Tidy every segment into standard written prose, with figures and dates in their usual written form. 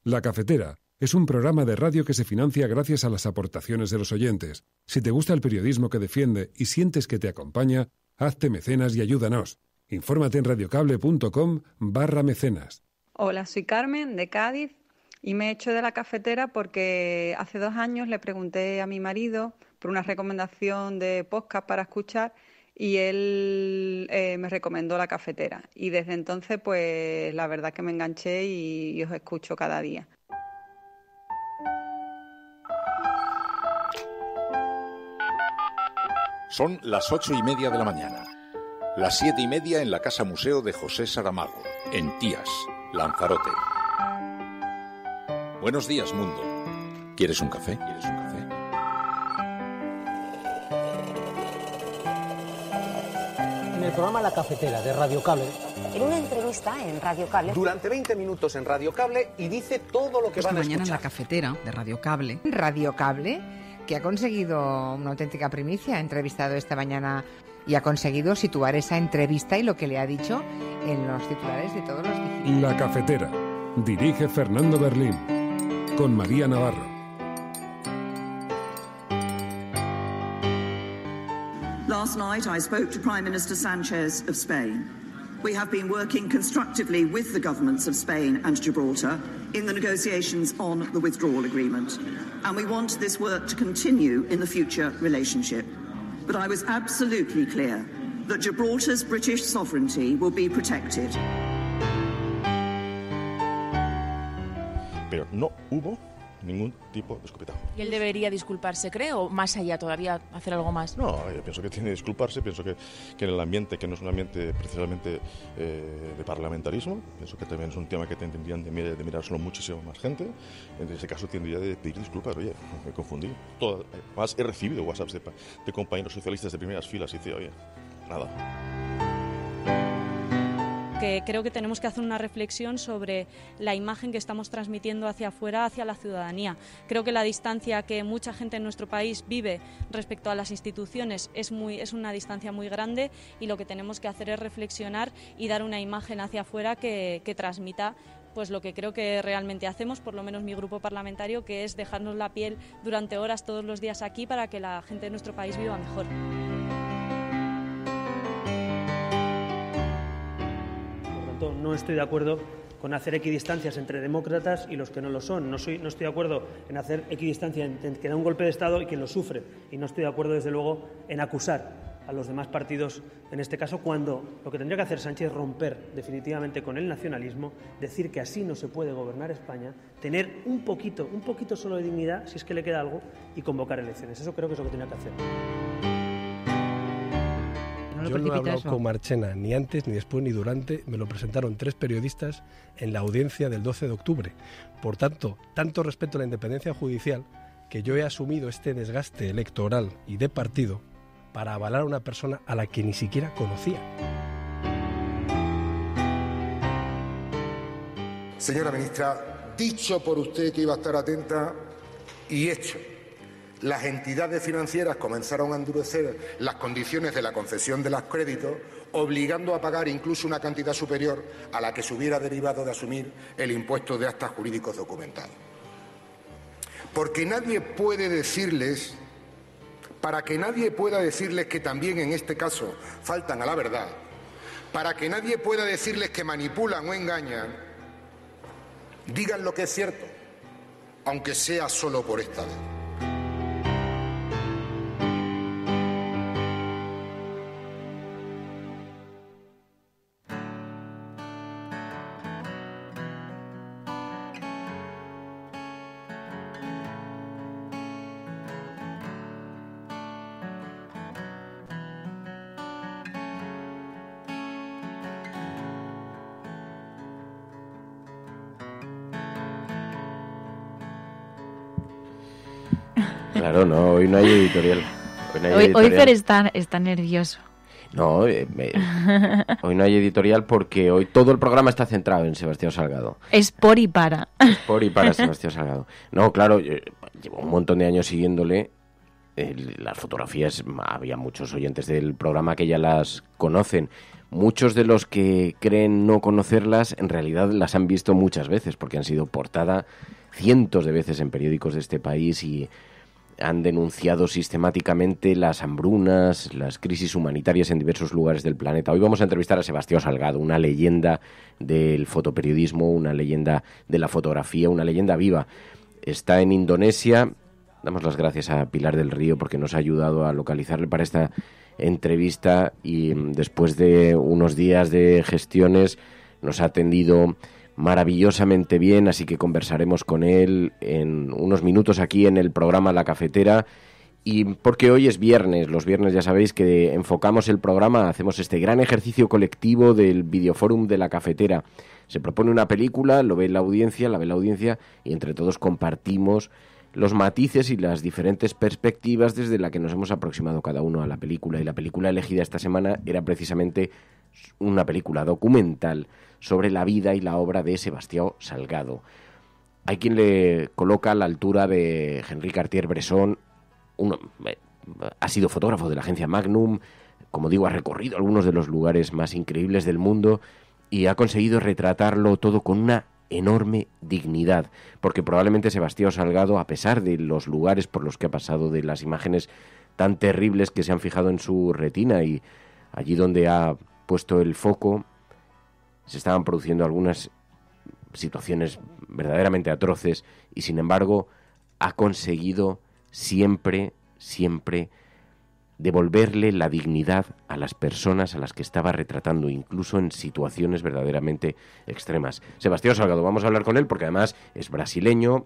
La Cafetera es un programa de radio que se financia gracias a las aportaciones de los oyentes. Si te gusta el periodismo que defiende y sientes que te acompaña, hazte mecenas y ayúdanos. Infórmate en radiocable.com/mecenas. Hola, soy Carmen, de Cádiz, y me he hecho de La Cafetera porque hace 2 años le pregunté a mi marido por una recomendación de podcast para escuchar y él me recomendó La Cafetera. Y desde entonces, pues la verdad que me enganché y os escucho cada día. Son las 8:30 de la mañana. Las 7:30 en la Casa Museo de José Saramago, en Tías, Lanzarote. Buenos días, mundo. ¿Quieres un café? En el programa La Cafetera de Radio Cable. En una entrevista en Radio Cable. Durante 20 minutos en Radio Cable y dice todo lo que van a escuchar. Esta mañana en La Cafetera de Radio Cable. Radio Cable, que ha conseguido una auténtica primicia, ha entrevistado esta mañana y ha conseguido situar esa entrevista y lo que le ha dicho en los titulares de todos los digitales. La Cafetera. Dirige Fernando Berlín. Con María Navarro. Last night I spoke to Prime Minister Sanchez of Spain. We have been working constructively with the governments of Spain and Gibraltar in the negotiations on the withdrawal agreement, and we want this work to continue in the future relationship. But I was absolutely clear that Gibraltar's British sovereignty will be protected. Pero no hubo ningún tipo de escopetazo. ¿Y él debería disculparse, creo, o más allá todavía hacer algo más? No, pienso que tiene que disculparse, pienso que en el ambiente, que no es un ambiente precisamente de parlamentarismo, pienso que también es un tema que tendrían de mirárselo muchísimo más gente. En ese caso tendría de pedir disculpas. Oye, me confundí. Más he recibido WhatsApps de compañeros socialistas de primeras filas y dice, oye, nada. Que creo que tenemos que hacer una reflexión sobre la imagen que estamos transmitiendo hacia afuera, hacia la ciudadanía. Creo que la distancia que mucha gente en nuestro país vive respecto a las instituciones es una distancia muy grande, y lo que tenemos que hacer es reflexionar y dar una imagen hacia afuera que transmita pues lo que creo que realmente hacemos, por lo menos mi grupo parlamentario, que es dejarnos la piel durante horas todos los días aquí para que la gente de nuestro país viva mejor. No estoy de acuerdo con hacer equidistancias entre demócratas y los que no lo son. No estoy de acuerdo en hacer equidistancia entre quien da un golpe de Estado y quien lo sufre. Y no estoy de acuerdo, desde luego, en acusar a los demás partidos, en este caso, cuando lo que tendría que hacer Sánchez es romper definitivamente con el nacionalismo, decir que así no se puede gobernar España, tener un poquito solo de dignidad, si es que le queda algo, y convocar elecciones. Eso creo que es lo que tendría que hacer. Yo no he hablado con Marchena ni antes, ni después, ni durante. Me lo presentaron 3 periodistas en la audiencia del 12 de octubre. Por tanto, tanto respeto a la independencia judicial que yo he asumido este desgaste electoral y de partido para avalar a una persona a la que ni siquiera conocía. Señora ministra, dicho por usted que iba a estar atenta y hecho. Las entidades financieras comenzaron a endurecer las condiciones de la concesión de los créditos, obligando a pagar incluso una cantidad superior a la que se hubiera derivado de asumir el impuesto de actas jurídicos documentados. Porque nadie puede decirles, para que nadie pueda decirles que también en este caso faltan a la verdad, para que nadie pueda decirles que manipulan o engañan, digan lo que es cierto, aunque sea solo por esta vez. Claro, no, hoy no hay editorial. Hoy Fer está nervioso. No, hoy no hay editorial porque hoy todo el programa está centrado en Sebastián Salgado. Es por y para. Es por y para Sebastián Salgado. No, claro, llevo un montón de años siguiéndole. Las fotografías, había muchos oyentes del programa que ya las conocen, muchos de los que creen no conocerlas en realidad las han visto muchas veces, porque han sido portada cientos de veces en periódicos de este país y han denunciado sistemáticamente las hambrunas, las crisis humanitarias en diversos lugares del planeta. Hoy vamos a entrevistar a Sebastián Salgado, una leyenda del fotoperiodismo, una leyenda de la fotografía, una leyenda viva. Está en Indonesia. Damos las gracias a Pilar del Río porque nos ha ayudado a localizarle para esta entrevista y después de unos días de gestiones nos ha atendido maravillosamente bien, así que conversaremos con él en unos minutos aquí en el programa La Cafetera. Y porque hoy es viernes, los viernes ya sabéis que enfocamos el programa, hacemos este gran ejercicio colectivo del Videoforum de La Cafetera. Se propone una película, la ve la audiencia y entre todos compartimos los matices y las diferentes perspectivas desde la que nos hemos aproximado cada uno a la película. Y la película elegida esta semana era precisamente una película documental sobre la vida y la obra de Sebastián Salgado. Hay quien le coloca a la altura de Henri Cartier-Bresson. Ha sido fotógrafo de la agencia Magnum, como digo, ha recorrido algunos de los lugares más increíbles del mundo y ha conseguido retratarlo todo con una enorme dignidad, porque probablemente Sebastián Salgado, a pesar de los lugares por los que ha pasado, de las imágenes tan terribles que se han fijado en su retina y allí donde ha puesto el foco, se estaban produciendo algunas situaciones verdaderamente atroces y sin embargo ha conseguido siempre devolverle la dignidad a las personas a las que estaba retratando, incluso en situaciones verdaderamente extremas. Sebastián Salgado, vamos a hablar con él porque además es brasileño.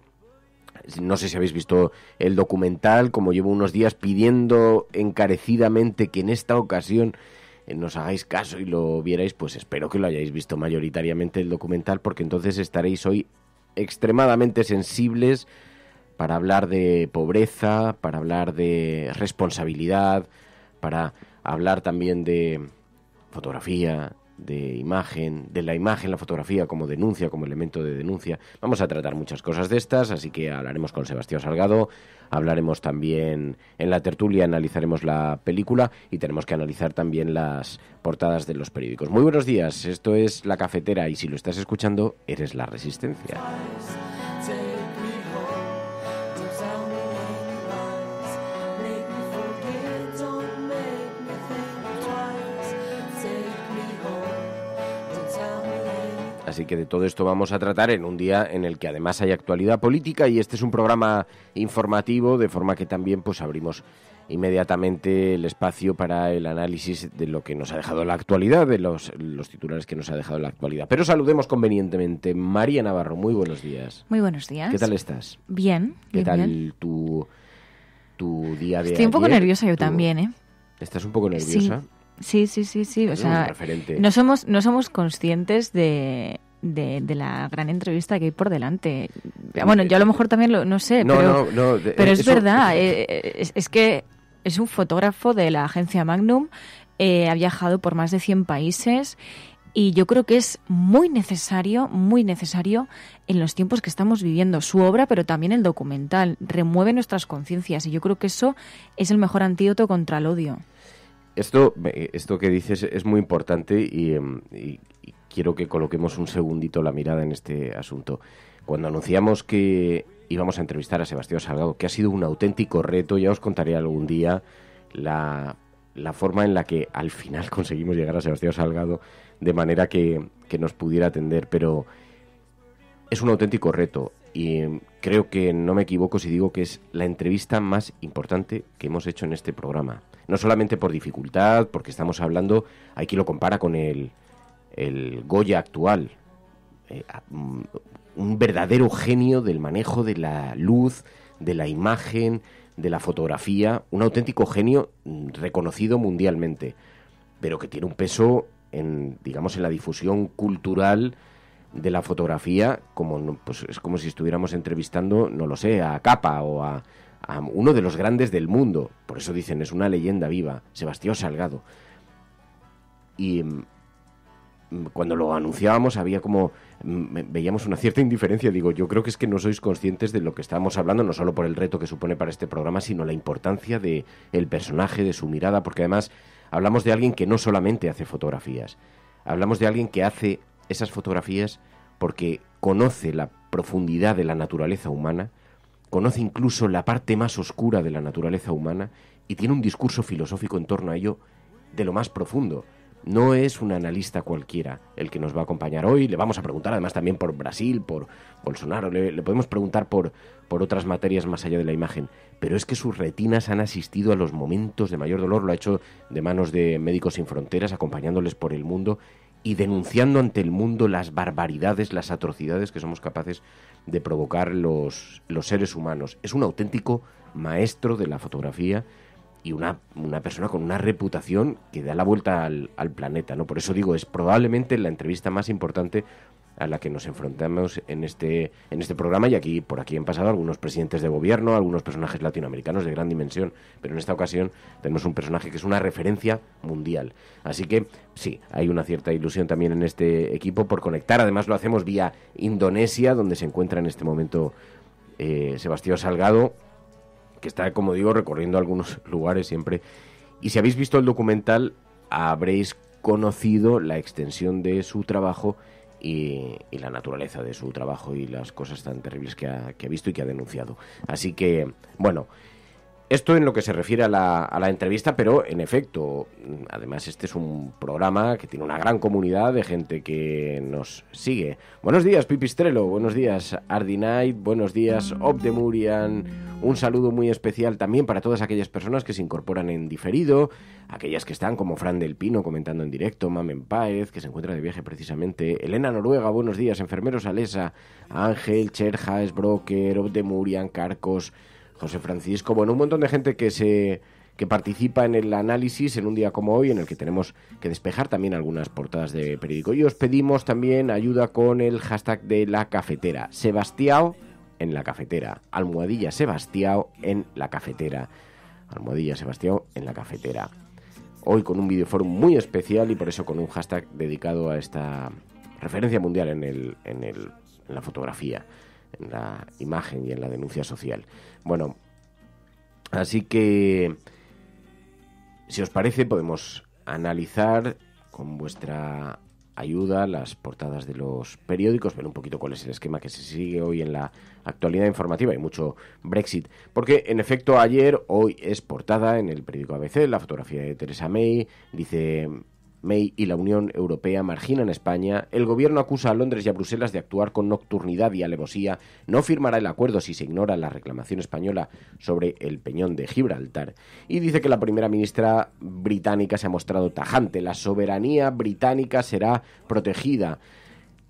No sé si habéis visto el documental, como llevo unos días pidiendo encarecidamente que en esta ocasión nos hagáis caso y lo vierais, pues espero que lo hayáis visto mayoritariamente el documental, porque entonces estaréis hoy extremadamente sensibles para hablar de pobreza, para hablar de responsabilidad, para hablar también de fotografía, de imagen, de la imagen, la fotografía como denuncia, como elemento de denuncia. Vamos a tratar muchas cosas de estas, así que hablaremos con Sebastián Salgado, hablaremos también en la tertulia, analizaremos la película y tenemos que analizar también las portadas de los periódicos. Muy buenos días, esto es La Cafetera y si lo estás escuchando, eres la Resistencia. Así que de todo esto vamos a tratar en un día en el que además hay actualidad política y este es un programa informativo, de forma que también pues abrimos inmediatamente el espacio para el análisis de lo que nos ha dejado la actualidad, de los titulares que nos ha dejado la actualidad. Pero saludemos convenientemente. María Navarro, muy buenos días. Muy buenos días. ¿Qué tal estás? Bien. ¿Qué tal bien. Tu día de Estoy un poco ayer? nerviosa yo también, ¿eh? ¿Estás un poco nerviosa? Sí. O sea, no somos conscientes de la gran entrevista que hay por delante. Bueno, yo a lo mejor también no sé, pero es verdad. Es que es un fotógrafo de la agencia Magnum, ha viajado por más de 100 países y yo creo que es muy necesario en los tiempos que estamos viviendo. Su obra, pero también el documental, remueve nuestras conciencias y yo creo que eso es el mejor antídoto contra el odio. Esto que dices es muy importante y quiero que coloquemos un segundito la mirada en este asunto. Cuando anunciamos que íbamos a entrevistar a Sebastián Salgado, que ha sido un auténtico reto, ya os contaré algún día la forma en la que al final conseguimos llegar a Sebastián Salgado de manera que nos pudiera atender, pero es un auténtico reto y creo que no me equivoco si digo que es la entrevista más importante que hemos hecho en este programa. No solamente por dificultad, porque estamos hablando, hay quien lo compara con el Goya actual, un verdadero genio del manejo de la luz, de la imagen, de la fotografía, un auténtico genio reconocido mundialmente, pero que tiene un peso en la difusión cultural de la fotografía, pues es como si estuviéramos entrevistando, no lo sé, a Capa o a uno de los grandes del mundo. Por eso dicen, es una leyenda viva, Sebastián Salgado. Y cuando lo anunciábamos había veíamos una cierta indiferencia. Digo, yo creo que es que no sois conscientes de lo que estábamos hablando, no solo por el reto que supone para este programa, sino la importancia del personaje, de su mirada, porque además Hablamos de alguien que no solamente hace fotografías, hablamos de alguien que hace esas fotografías porque conoce la profundidad de la naturaleza humana, conoce incluso la parte más oscura de la naturaleza humana y tiene un discurso filosófico en torno a ello de lo más profundo. No es un analista cualquiera el que nos va a acompañar hoy. Le vamos a preguntar además también por Brasil, por Bolsonaro, le podemos preguntar por otras materias más allá de la imagen, pero es que sus retinas han asistido a los momentos de mayor dolor. Lo ha hecho de manos de Médicos Sin Fronteras, acompañándoles por el mundo y denunciando ante el mundo las barbaridades, las atrocidades que somos capaces de provocar los seres humanos. Es un auténtico maestro de la fotografía y una persona con una reputación que da la vuelta al planeta, ¿no? Por eso digo, es probablemente la entrevista más importante a la que nos enfrentamos en este programa, y por aquí han pasado algunos presidentes de gobierno, algunos personajes latinoamericanos de gran dimensión, pero en esta ocasión tenemos un personaje que es una referencia mundial. Así que sí, hay una cierta ilusión también en este equipo por conectar. Además lo hacemos vía Indonesia, donde se encuentra en este momento Sebastián Salgado, que está, como digo, recorriendo algunos lugares siempre. Y si habéis visto el documental, habréis conocido la extensión de su trabajo y la naturaleza de su trabajo y las cosas tan terribles que ha visto y que ha denunciado. Así que, bueno, esto en lo que se refiere a la entrevista, pero en efecto, además este es un programa que tiene una gran comunidad de gente que nos sigue. Buenos días, Pipistrello, buenos días, Ardi Knight, buenos días, Obdemurian. Un saludo muy especial también para todas aquellas personas que se incorporan en diferido, aquellas que están como Fran del Pino comentando en directo, Mamen Páez, que se encuentra de viaje precisamente, Elena Noruega, buenos días, Enfermeros Alesa, Ángel, Cherja, Esbroker, Obdemurian, Carcos, José Francisco, bueno, un montón de gente que participa en el análisis en un día como hoy, en el que tenemos que despejar también algunas portadas de periódico. Y os pedimos también ayuda con el hashtag de la cafetera. Sebastiao en la cafetera. Almohadilla Sebastiao en la cafetera. Almohadilla Sebastiao en la cafetera. Hoy con un videoforum muy especial y por eso con un hashtag dedicado a esta referencia mundial en la fotografía, en la imagen y en la denuncia social. Bueno, así que si os parece podemos analizar con vuestra ayuda las portadas de los periódicos, ver un poquito cuál es el esquema que se sigue hoy en la actualidad informativa. Hay mucho Brexit, porque en efecto hoy es portada en el periódico ABC la fotografía de Theresa May. Dice: May y la Unión Europea marginan a España. El gobierno acusa a Londres y a Bruselas de actuar con nocturnidad y alevosía. No firmará el acuerdo si se ignora la reclamación española sobre el peñón de Gibraltar. Y dice que la primera ministra británica se ha mostrado tajante. La soberanía británica será protegida.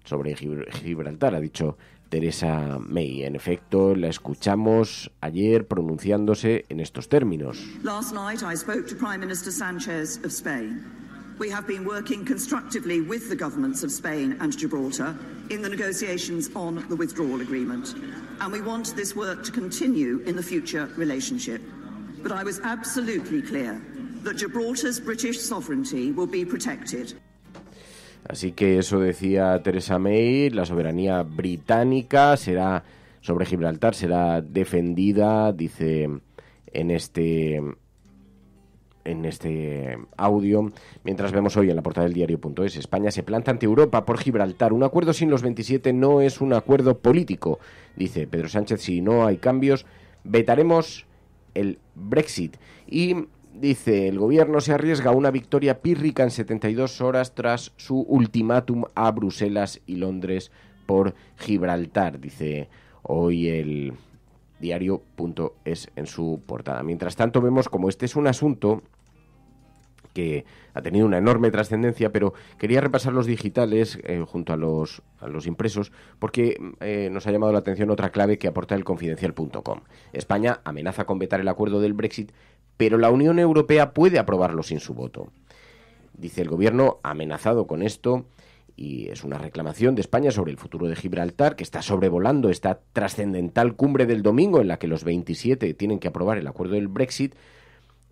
Sobre Gibraltar ha dicho Theresa May. En efecto, la escuchamos ayer pronunciándose en estos términos. Last night I spoke to Prime Minister Sanchez of Spain. We have been working constructively with the governments of Spain and Gibraltar in the negotiations on the withdrawal agreement, and we want this work to continue in the future relationship. But I was absolutely clear that Gibraltar's British sovereignty will be protected. Así que eso decía Theresa May, la soberanía británica sobre Gibraltar será defendida, dice en este audio. Mientras vemos hoy en la portada del diario.es, España se planta ante Europa por Gibraltar. Un acuerdo sin los 27 no es un acuerdo político, dice Pedro Sánchez. Si no hay cambios, vetaremos el Brexit. Y dice, el gobierno se arriesga a una victoria pírrica en 72 horas tras su ultimátum a Bruselas y Londres por Gibraltar, dice hoy el diario.es en su portada. Mientras tanto vemos como este es un asunto que ha tenido una enorme trascendencia, pero quería repasar los digitales junto a los impresos, porque nos ha llamado la atención otra clave que aporta el Confidencial.com. España amenaza con vetar el acuerdo del Brexit, pero la Unión Europea puede aprobarlo sin su voto. Dice, el gobierno ha amenazado con esto y es una reclamación de España sobre el futuro de Gibraltar, que está sobrevolando esta trascendental cumbre del domingo en la que los 27 tienen que aprobar el acuerdo del Brexit.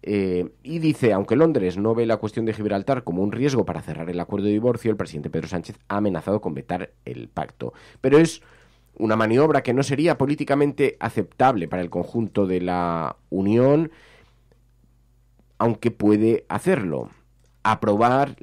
Y dice, aunque Londres no ve la cuestión de Gibraltar como un riesgo para cerrar el acuerdo de divorcio, el presidente Pedro Sánchez ha amenazado con vetar el pacto. Pero es una maniobra que no sería políticamente aceptable para el conjunto de la Unión, aunque puede hacerlo. aprobar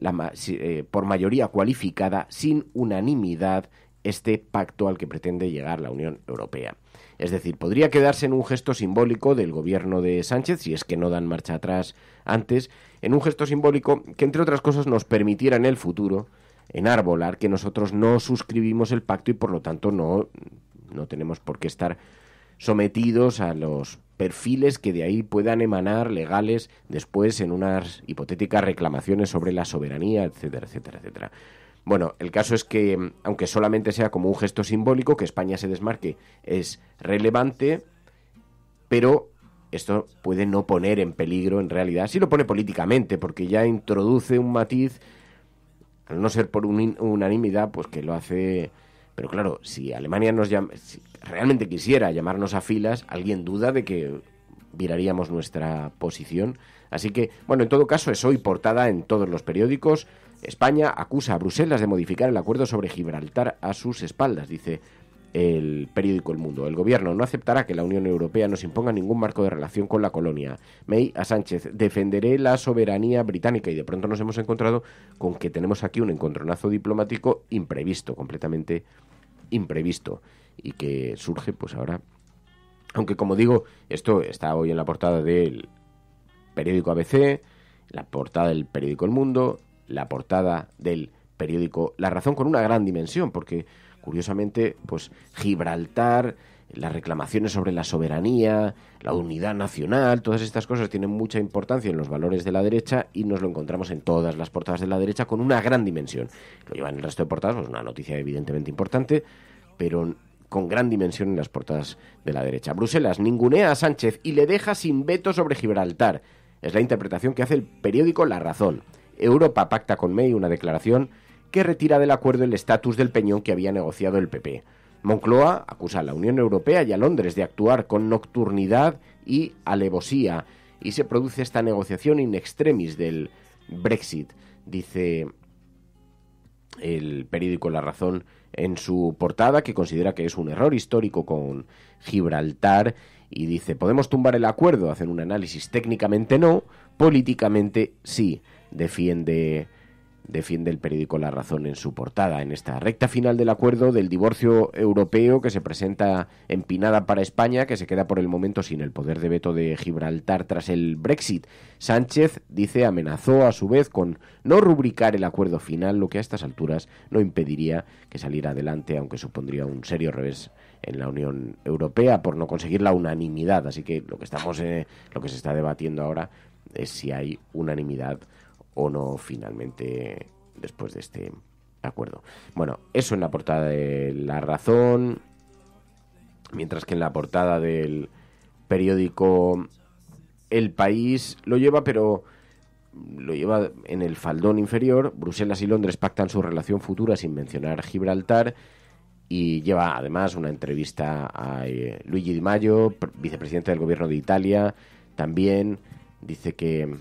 por mayoría cualificada, sin unanimidad, este pacto al que pretende llegar la Unión Europea. Es decir, podría quedarse en un gesto simbólico del gobierno de Sánchez, si es que no dan marcha atrás antes, en un gesto simbólico que, entre otras cosas, nos permitiera en el futuro enarbolar que nosotros no suscribimos el pacto y, por lo tanto, no tenemos por qué estar sometidos a los perfiles que de ahí puedan emanar legales después en unas hipotéticas reclamaciones sobre la soberanía, etcétera, etcétera, etcétera. Bueno, el caso es que, aunque solamente sea como un gesto simbólico, que España se desmarque es relevante, pero esto puede no poner en peligro, en realidad, sí lo pone políticamente, porque ya introduce un matiz, al no ser por unanimidad, pues que lo hace. Pero claro, si Alemania si realmente quisiera llamarnos a filas, alguien duda de que viraríamos nuestra posición. Así que, bueno, en todo caso, es hoy portada en todos los periódicos. España acusa a Bruselas de modificar el acuerdo sobre Gibraltar a sus espaldas, dice el periódico El Mundo. El gobierno no aceptará que la Unión Europea nos imponga ningún marco de relación con la colonia. May a Sánchez: defenderé la soberanía británica. Y de pronto nos hemos encontrado con que tenemos aquí un encontronazo diplomático imprevisto, completamente imprevisto, y que surge pues ahora, aunque como digo, esto está hoy en la portada del periódico ABC, la portada del periódico El Mundo, la portada del periódico La Razón, con una gran dimensión, porque curiosamente pues Gibraltar, las reclamaciones sobre la soberanía, la unidad nacional, todas estas cosas tienen mucha importancia en los valores de la derecha, y nos lo encontramos en todas las portadas de la derecha con una gran dimensión. Lo llevan el resto de portadas, pues una noticia evidentemente importante, pero con gran dimensión en las portadas de la derecha. Bruselas ningunea a Sánchez y le deja sin veto sobre Gibraltar. Es la interpretación que hace el periódico La Razón. Europa pacta con May una declaración que retira del acuerdo el estatus del peñón que había negociado el PP. Moncloa acusa a la Unión Europea y a Londres de actuar con nocturnidad y alevosía, y se produce esta negociación in extremis del Brexit, dice el periódico La Razón en su portada, que considera que es un error histórico con Gibraltar, y dice: podemos tumbar el acuerdo, hacen un análisis, técnicamente no, políticamente sí, defiende el periódico La Razón en su portada. En esta recta final del acuerdo del divorcio europeo, que se presenta empinada para España, que se queda por el momento sin el poder de veto de Gibraltar tras el Brexit, Sánchez, dice, amenazó a su vez con no rubricar el acuerdo final, lo que a estas alturas no impediría que saliera adelante, aunque supondría un serio revés en la Unión Europea por no conseguir la unanimidad. Así que lo que se está debatiendo ahora es si hay unanimidad o no finalmente después de este acuerdo. Bueno, eso en la portada de La Razón, mientras que en la portada del periódico El País lo lleva en el faldón inferior. Bruselas y Londres pactan su relación futura sin mencionar Gibraltar, y lleva además una entrevista a Luigi Di Maio, vicepresidente del gobierno de Italia. También dice que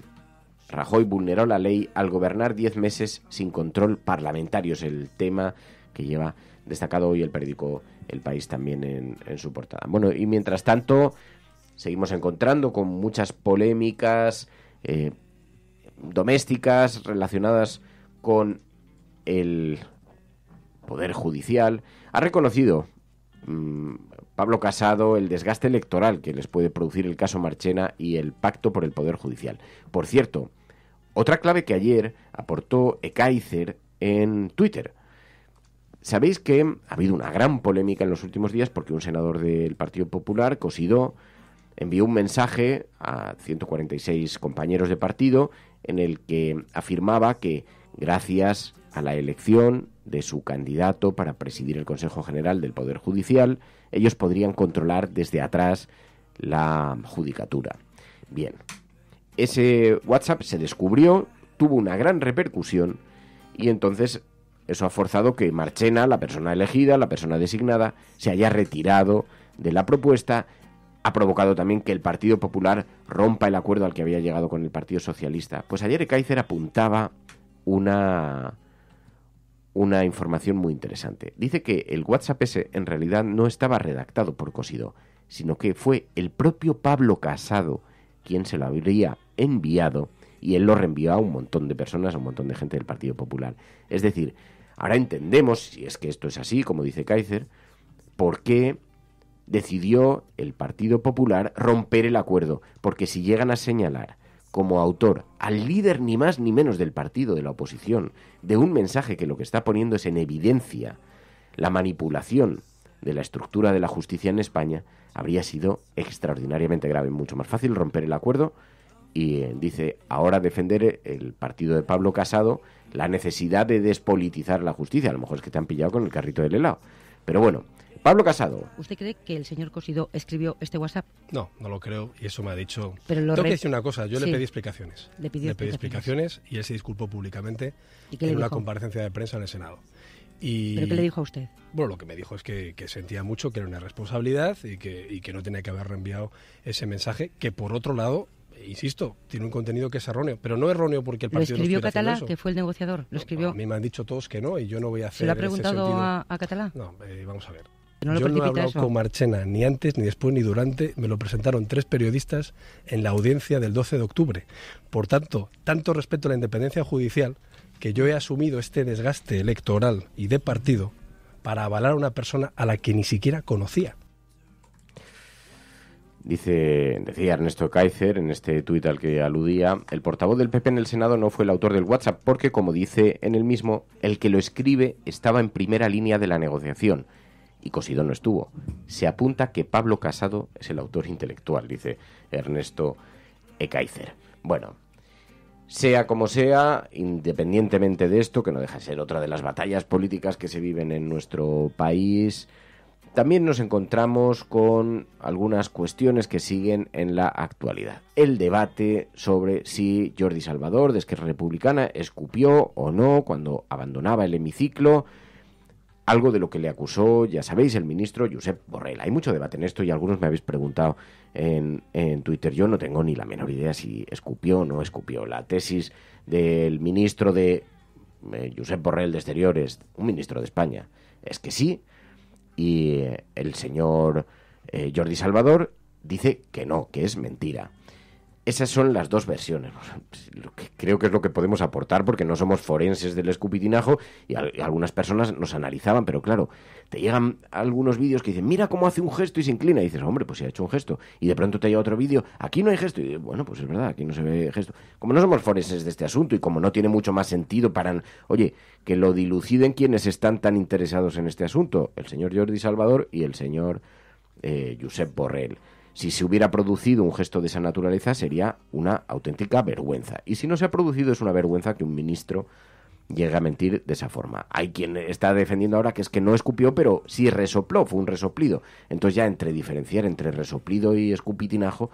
Rajoy vulneró la ley al gobernar 10 meses sin control parlamentario. Es el tema que lleva destacado hoy el periódico El País también en su portada. Bueno, y mientras tanto seguimos encontrando con muchas polémicas domésticas relacionadas con el Poder Judicial. Ha reconocido Pablo Casado el desgaste electoral que les puede producir el caso Marchena y el pacto por el Poder Judicial. Por cierto, otra clave que ayer aportó Ekaizer en Twitter. Sabéis que ha habido una gran polémica en los últimos días porque un senador del Partido Popular, Cosidó, envió un mensaje a 146 compañeros de partido en el que afirmaba que gracias a la elección de su candidato para presidir el Consejo General del Poder Judicial, ellos podrían controlar desde atrás la judicatura. Bien, ese WhatsApp se descubrió, tuvo una gran repercusión, y entonces eso ha forzado que Marchena, la persona elegida, la persona designada, se haya retirado de la propuesta. Ha provocado también que el Partido Popular rompa el acuerdo al que había llegado con el Partido Socialista. Pues ayer Ekaizer apuntaba una información muy interesante. Dice que el WhatsApp ese en realidad no estaba redactado por Cosidó, sino que fue el propio Pablo Casado quien se lo habría enviado, y él lo reenvió a un montón de personas, a un montón de gente del Partido Popular. Es decir, ahora entendemos, si es que esto es así, como dice Kaiser, por qué decidió el Partido Popular romper el acuerdo, porque si llegan a señalar como autor al líder ni más ni menos del partido de la oposición de un mensaje que lo que está poniendo es en evidencia la manipulación de la estructura de la justicia en España, habría sido extraordinariamente grave. Mucho más fácil romper el acuerdo y dice ahora defender el partido de Pablo Casado la necesidad de despolitizar la justicia. A lo mejor es que te han pillado con el carrito del helado. Pero bueno, Pablo Casado. ¿Usted cree que el señor Cosidó escribió este WhatsApp? No, no lo creo y eso me ha dicho... Pero tengo que decir una cosa, yo sí. le pedí explicaciones. Le pedí explicaciones y él se disculpó públicamente en una comparecencia de prensa en el Senado. ¿Pero qué le dijo a usted? Bueno, lo que me dijo es que sentía mucho, que era una responsabilidad y que no tenía que haber reenviado ese mensaje, que por otro lado, insisto, tiene un contenido que es erróneo, pero no erróneo porque el partido no estuviera haciendo eso. ¿Lo escribió Catalá, que fue el negociador? ¿Lo escribió? No, a mí me han dicho todos que no y yo no voy a hacer. ¿Se lo ha preguntado a Catalá? No, vamos a ver. Yo no he hablado con Marchena ni antes, ni después, ni durante. Me lo presentaron 3 periodistas en la audiencia del 12 de octubre. Por tanto, tanto respeto a la independencia judicial que yo he asumido este desgaste electoral y de partido para avalar a una persona a la que ni siquiera conocía. Decía Ernesto Kaiser en este tuit al que aludía, el portavoz del PP en el Senado no fue el autor del WhatsApp porque, como dice en el mismo, el que lo escribe estaba en primera línea de la negociación y Cosidó no estuvo. Se apunta que Pablo Casado es el autor intelectual, dice Ernesto Kaiser. Bueno, sea como sea, independientemente de esto, que no deja de ser otra de las batallas políticas que se viven en nuestro país, también nos encontramos con algunas cuestiones que siguen en la actualidad. El debate sobre si Jordi Salvador, de Esquerra Republicana, escupió o no cuando abandonaba el hemiciclo, algo de lo que le acusó, ya sabéis, el ministro Josep Borrell. Hay mucho debate en esto y algunos me habéis preguntado en Twitter. Yo no tengo ni la menor idea si escupió o no escupió. La tesis del ministro de Josep Borrell de Exteriores, un ministro de España, es que sí. Y el señor Jordi Salvador dice que no, que es mentira. Esas son las dos versiones. Lo que creo que es lo que podemos aportar porque no somos forenses del escupitinajo y algunas personas nos analizaban, pero claro, te llegan algunos vídeos que dicen, mira cómo hace un gesto y se inclina, y dices, hombre, pues si ha hecho un gesto, y de pronto te llega otro vídeo, aquí no hay gesto, y bueno, pues es verdad, aquí no se ve gesto. Como no somos forenses de este asunto y como no tiene mucho más sentido para, oye, que lo diluciden quienes están tan interesados en este asunto, el señor Jordi Salvador y el señor Josep Borrell. Si se hubiera producido un gesto de esa naturaleza sería una auténtica vergüenza. Y si no se ha producido es una vergüenza que un ministro llegue a mentir de esa forma. Hay quien está defendiendo ahora que es que no escupió, pero sí resopló, fue un resoplido. Entonces ya diferenciar entre resoplido y escupitinajo,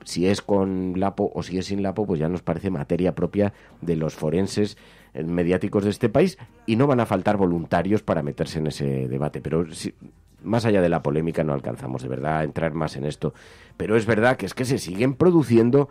si es con lapo o si es sin lapo, pues ya nos parece materia propia de los forenses mediáticos de este país y no van a faltar voluntarios para meterse en ese debate. Pero si, más allá de la polémica no alcanzamos de verdad a entrar más en esto. Pero es verdad que se siguen produciendo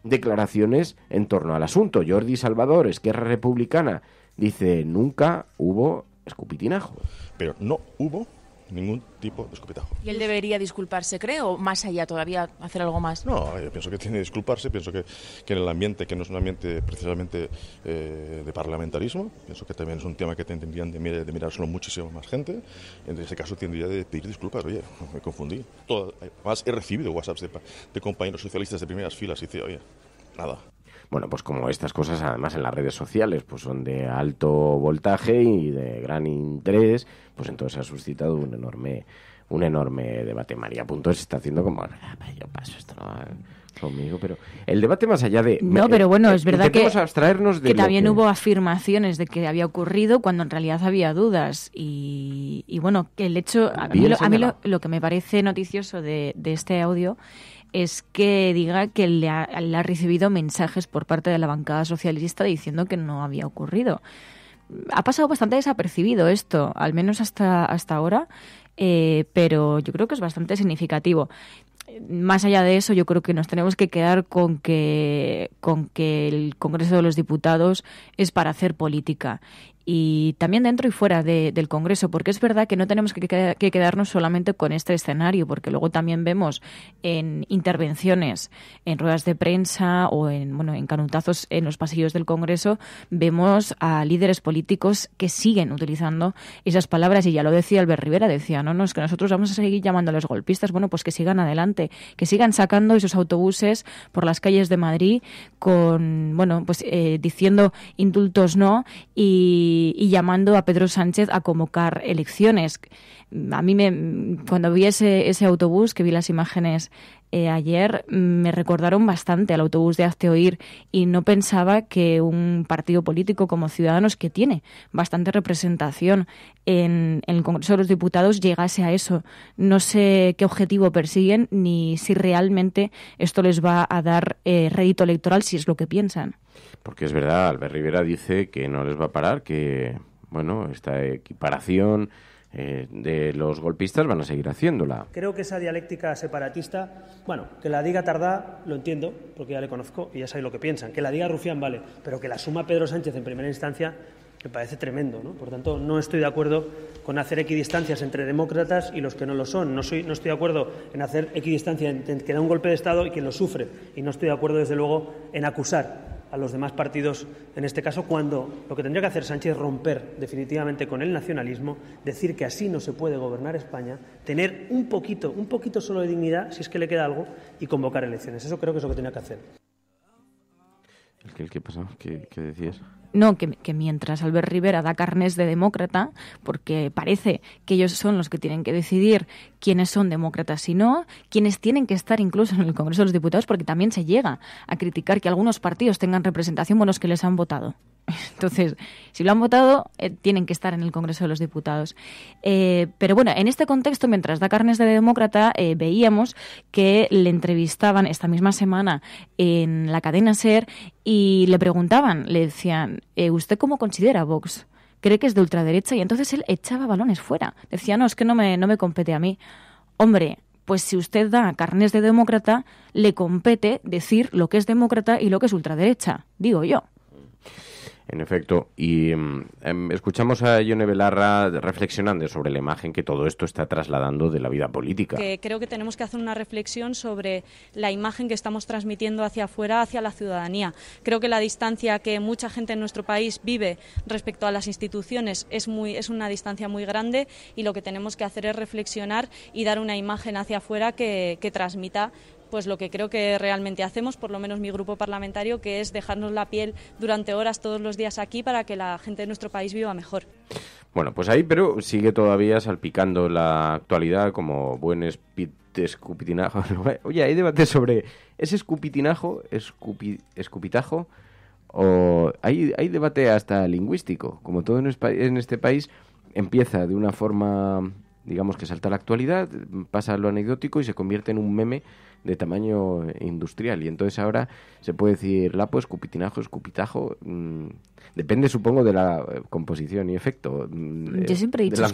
declaraciones en torno al asunto. Jordi Salvador, Esquerra Republicana, dice nunca hubo escupitinajo. Pero no hubo ningún tipo de escupitajo. ¿Y él debería disculparse, creo, o más allá todavía hacer algo más? No, yo pienso que tiene que disculparse, pienso que en el ambiente, que no es un ambiente precisamente de parlamentarismo, pienso que también es un tema que tendrían de mirárselo muchísimo más gente, en ese caso tendría de pedir disculpas, oye, me confundí. Además he recibido WhatsApps de compañeros socialistas de primeras filas y dice, oye, nada. Bueno, pues como estas cosas, además en las redes sociales, pues son de alto voltaje y de gran interés, pues entonces ha suscitado un enorme debate. María Puntos está haciendo como, yo paso esto conmigo, pero el debate más allá de... No, pero bueno, es verdad que abstraernos de también hubo afirmaciones de que había ocurrido cuando en realidad había dudas y bueno, que el hecho... A mí lo que me parece noticioso de este audio es que diga que le ha recibido mensajes por parte de la bancada socialista diciendo que no había ocurrido. Ha pasado bastante desapercibido esto, al menos hasta ahora, pero yo creo que es bastante significativo. Más allá de eso, yo creo que nos tenemos que quedar con que el Congreso de los Diputados es para hacer política y también dentro y fuera del Congreso, porque es verdad que no tenemos que quedarnos solamente con este escenario, porque luego también vemos en intervenciones, en ruedas de prensa o en canutazos en los pasillos del Congreso, vemos a líderes políticos que siguen utilizando esas palabras, y ya lo decía Albert Rivera, decía, no, es que nosotros vamos a seguir llamando a los golpistas. Bueno, pues que sigan adelante, que sigan sacando esos autobuses por las calles de Madrid con, diciendo indultos no y llamando a Pedro Sánchez a convocar elecciones. A mí cuando vi ese autobús, que vi las imágenes ayer, me recordaron bastante al autobús de Hazte Oír, y no pensaba que un partido político como Ciudadanos, que tiene bastante representación en el Congreso de los Diputados, llegase a eso. No sé qué objetivo persiguen ni si realmente esto les va a dar rédito electoral, si es lo que piensan. Porque es verdad, Albert Rivera dice que no les va a parar, que esta equiparación de los golpistas van a seguir haciéndola. Creo que esa dialéctica separatista, que la diga Tardá, lo entiendo, porque ya le conozco y ya sé lo que piensan. Que la diga Rufián, vale, pero que la suma Pedro Sánchez en primera instancia me parece tremendo, ¿no? Por tanto, no estoy de acuerdo con hacer equidistancias entre demócratas y los que no lo son. No estoy de acuerdo en hacer equidistancia entre quien da un golpe de Estado y quien lo sufre. Y no estoy de acuerdo, desde luego, en acusar a los demás partidos, en este caso, cuando lo que tendría que hacer Sánchez es romper definitivamente con el nacionalismo, decir que así no se puede gobernar España, tener un poquito solo de dignidad, si es que le queda algo, y convocar elecciones. Eso creo que es lo que tenía que hacer. ¿Qué pasa? ¿Qué decías? No, que mientras Albert Rivera da carnés de demócrata, porque parece que ellos son los que tienen que decidir quiénes son demócratas y no, quiénes tienen que estar incluso en el Congreso de los Diputados, porque también se llega a criticar que algunos partidos tengan representación, los que les han votado. Entonces, si lo han votado, tienen que estar en el Congreso de los Diputados. Pero bueno, en este contexto, mientras da carnes de demócrata, veíamos que le entrevistaban esta misma semana en la cadena SER y le preguntaban, le decían, ¿usted cómo considera Vox? ¿Cree que es de ultraderecha? Y entonces él echaba balones fuera. Decía, no, es que no me compete a mí. Hombre, pues si usted da carnes de demócrata, le compete decir lo que es demócrata y lo que es ultraderecha, digo yo. En efecto, y escuchamos a Ione Belarra reflexionando sobre la imagen que todo esto está trasladando de la vida política. Que creo que tenemos que hacer una reflexión sobre la imagen que estamos transmitiendo hacia afuera, hacia la ciudadanía. Creo que la distancia que mucha gente en nuestro país vive respecto a las instituciones es una distancia muy grande, y lo que tenemos que hacer es reflexionar y dar una imagen hacia afuera que transmita pues lo que creo que realmente hacemos, por lo menos mi grupo parlamentario, que es dejarnos la piel durante horas todos los días aquí para que la gente de nuestro país viva mejor. Bueno, pues ahí, pero sigue todavía salpicando la actualidad como buen escupitinajo. Oye, hay debate sobre ¿es escupitinajo, escupitajo? O hay debate hasta lingüístico. Como todo en este país, empieza de una forma, digamos, que salta a la actualidad, pasa a lo anecdótico y se convierte en un meme de tamaño industrial. Y entonces ahora se puede decir lapo, escupitinajo, escupitajo. Depende, supongo, de la composición y efecto. Yo siempre he dicho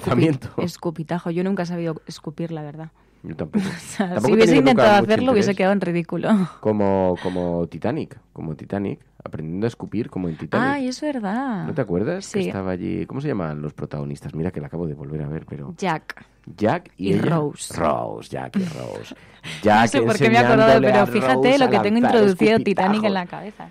escupitajo. Yo nunca he sabido escupir, la verdad. Yo tampoco. Si hubiese intentado hacerlo, hubiese quedado en ridículo. Como Titanic. Aprendiendo a escupir como en Titanic. Ay, es verdad. ¿No te acuerdas? Sí. Que estaba allí. ¿Cómo se llaman los protagonistas? Mira que la acabo de volver a ver, pero... Jack y Rose. Jack y Rose. Jack, no sé por qué me he acordado, pero fíjate lo que tengo introducido Titanic en la cabeza.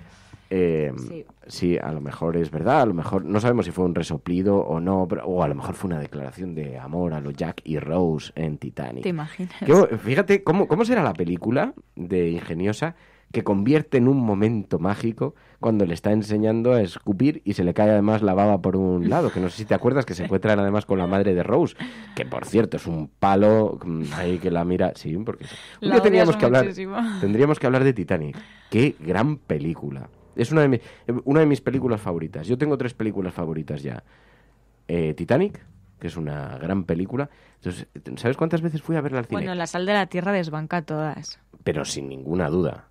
Sí, a lo mejor es verdad, a lo mejor no sabemos si fue un resoplido o no, o a lo mejor fue una declaración de amor a los Jack y Rose en Titanic. ¿Te imaginas? Fíjate cómo será la película de Ingeniosa, que convierte en un momento mágico cuando le está enseñando a escupir y se le cae además la baba por un lado, que no sé si te acuerdas que se encuentran además con la madre de Rose, que por cierto es un palo ahí que la mira, sí, porque un día tendríamos que hablar de Titanic. Qué gran película. Es una de mis películas favoritas. Yo tengo 3 películas favoritas ya. Titanic, que es una gran película. Entonces, ¿sabes cuántas veces fui a verla al cine? Bueno, La sal de la tierra desbanca todas. Pero sin ninguna duda.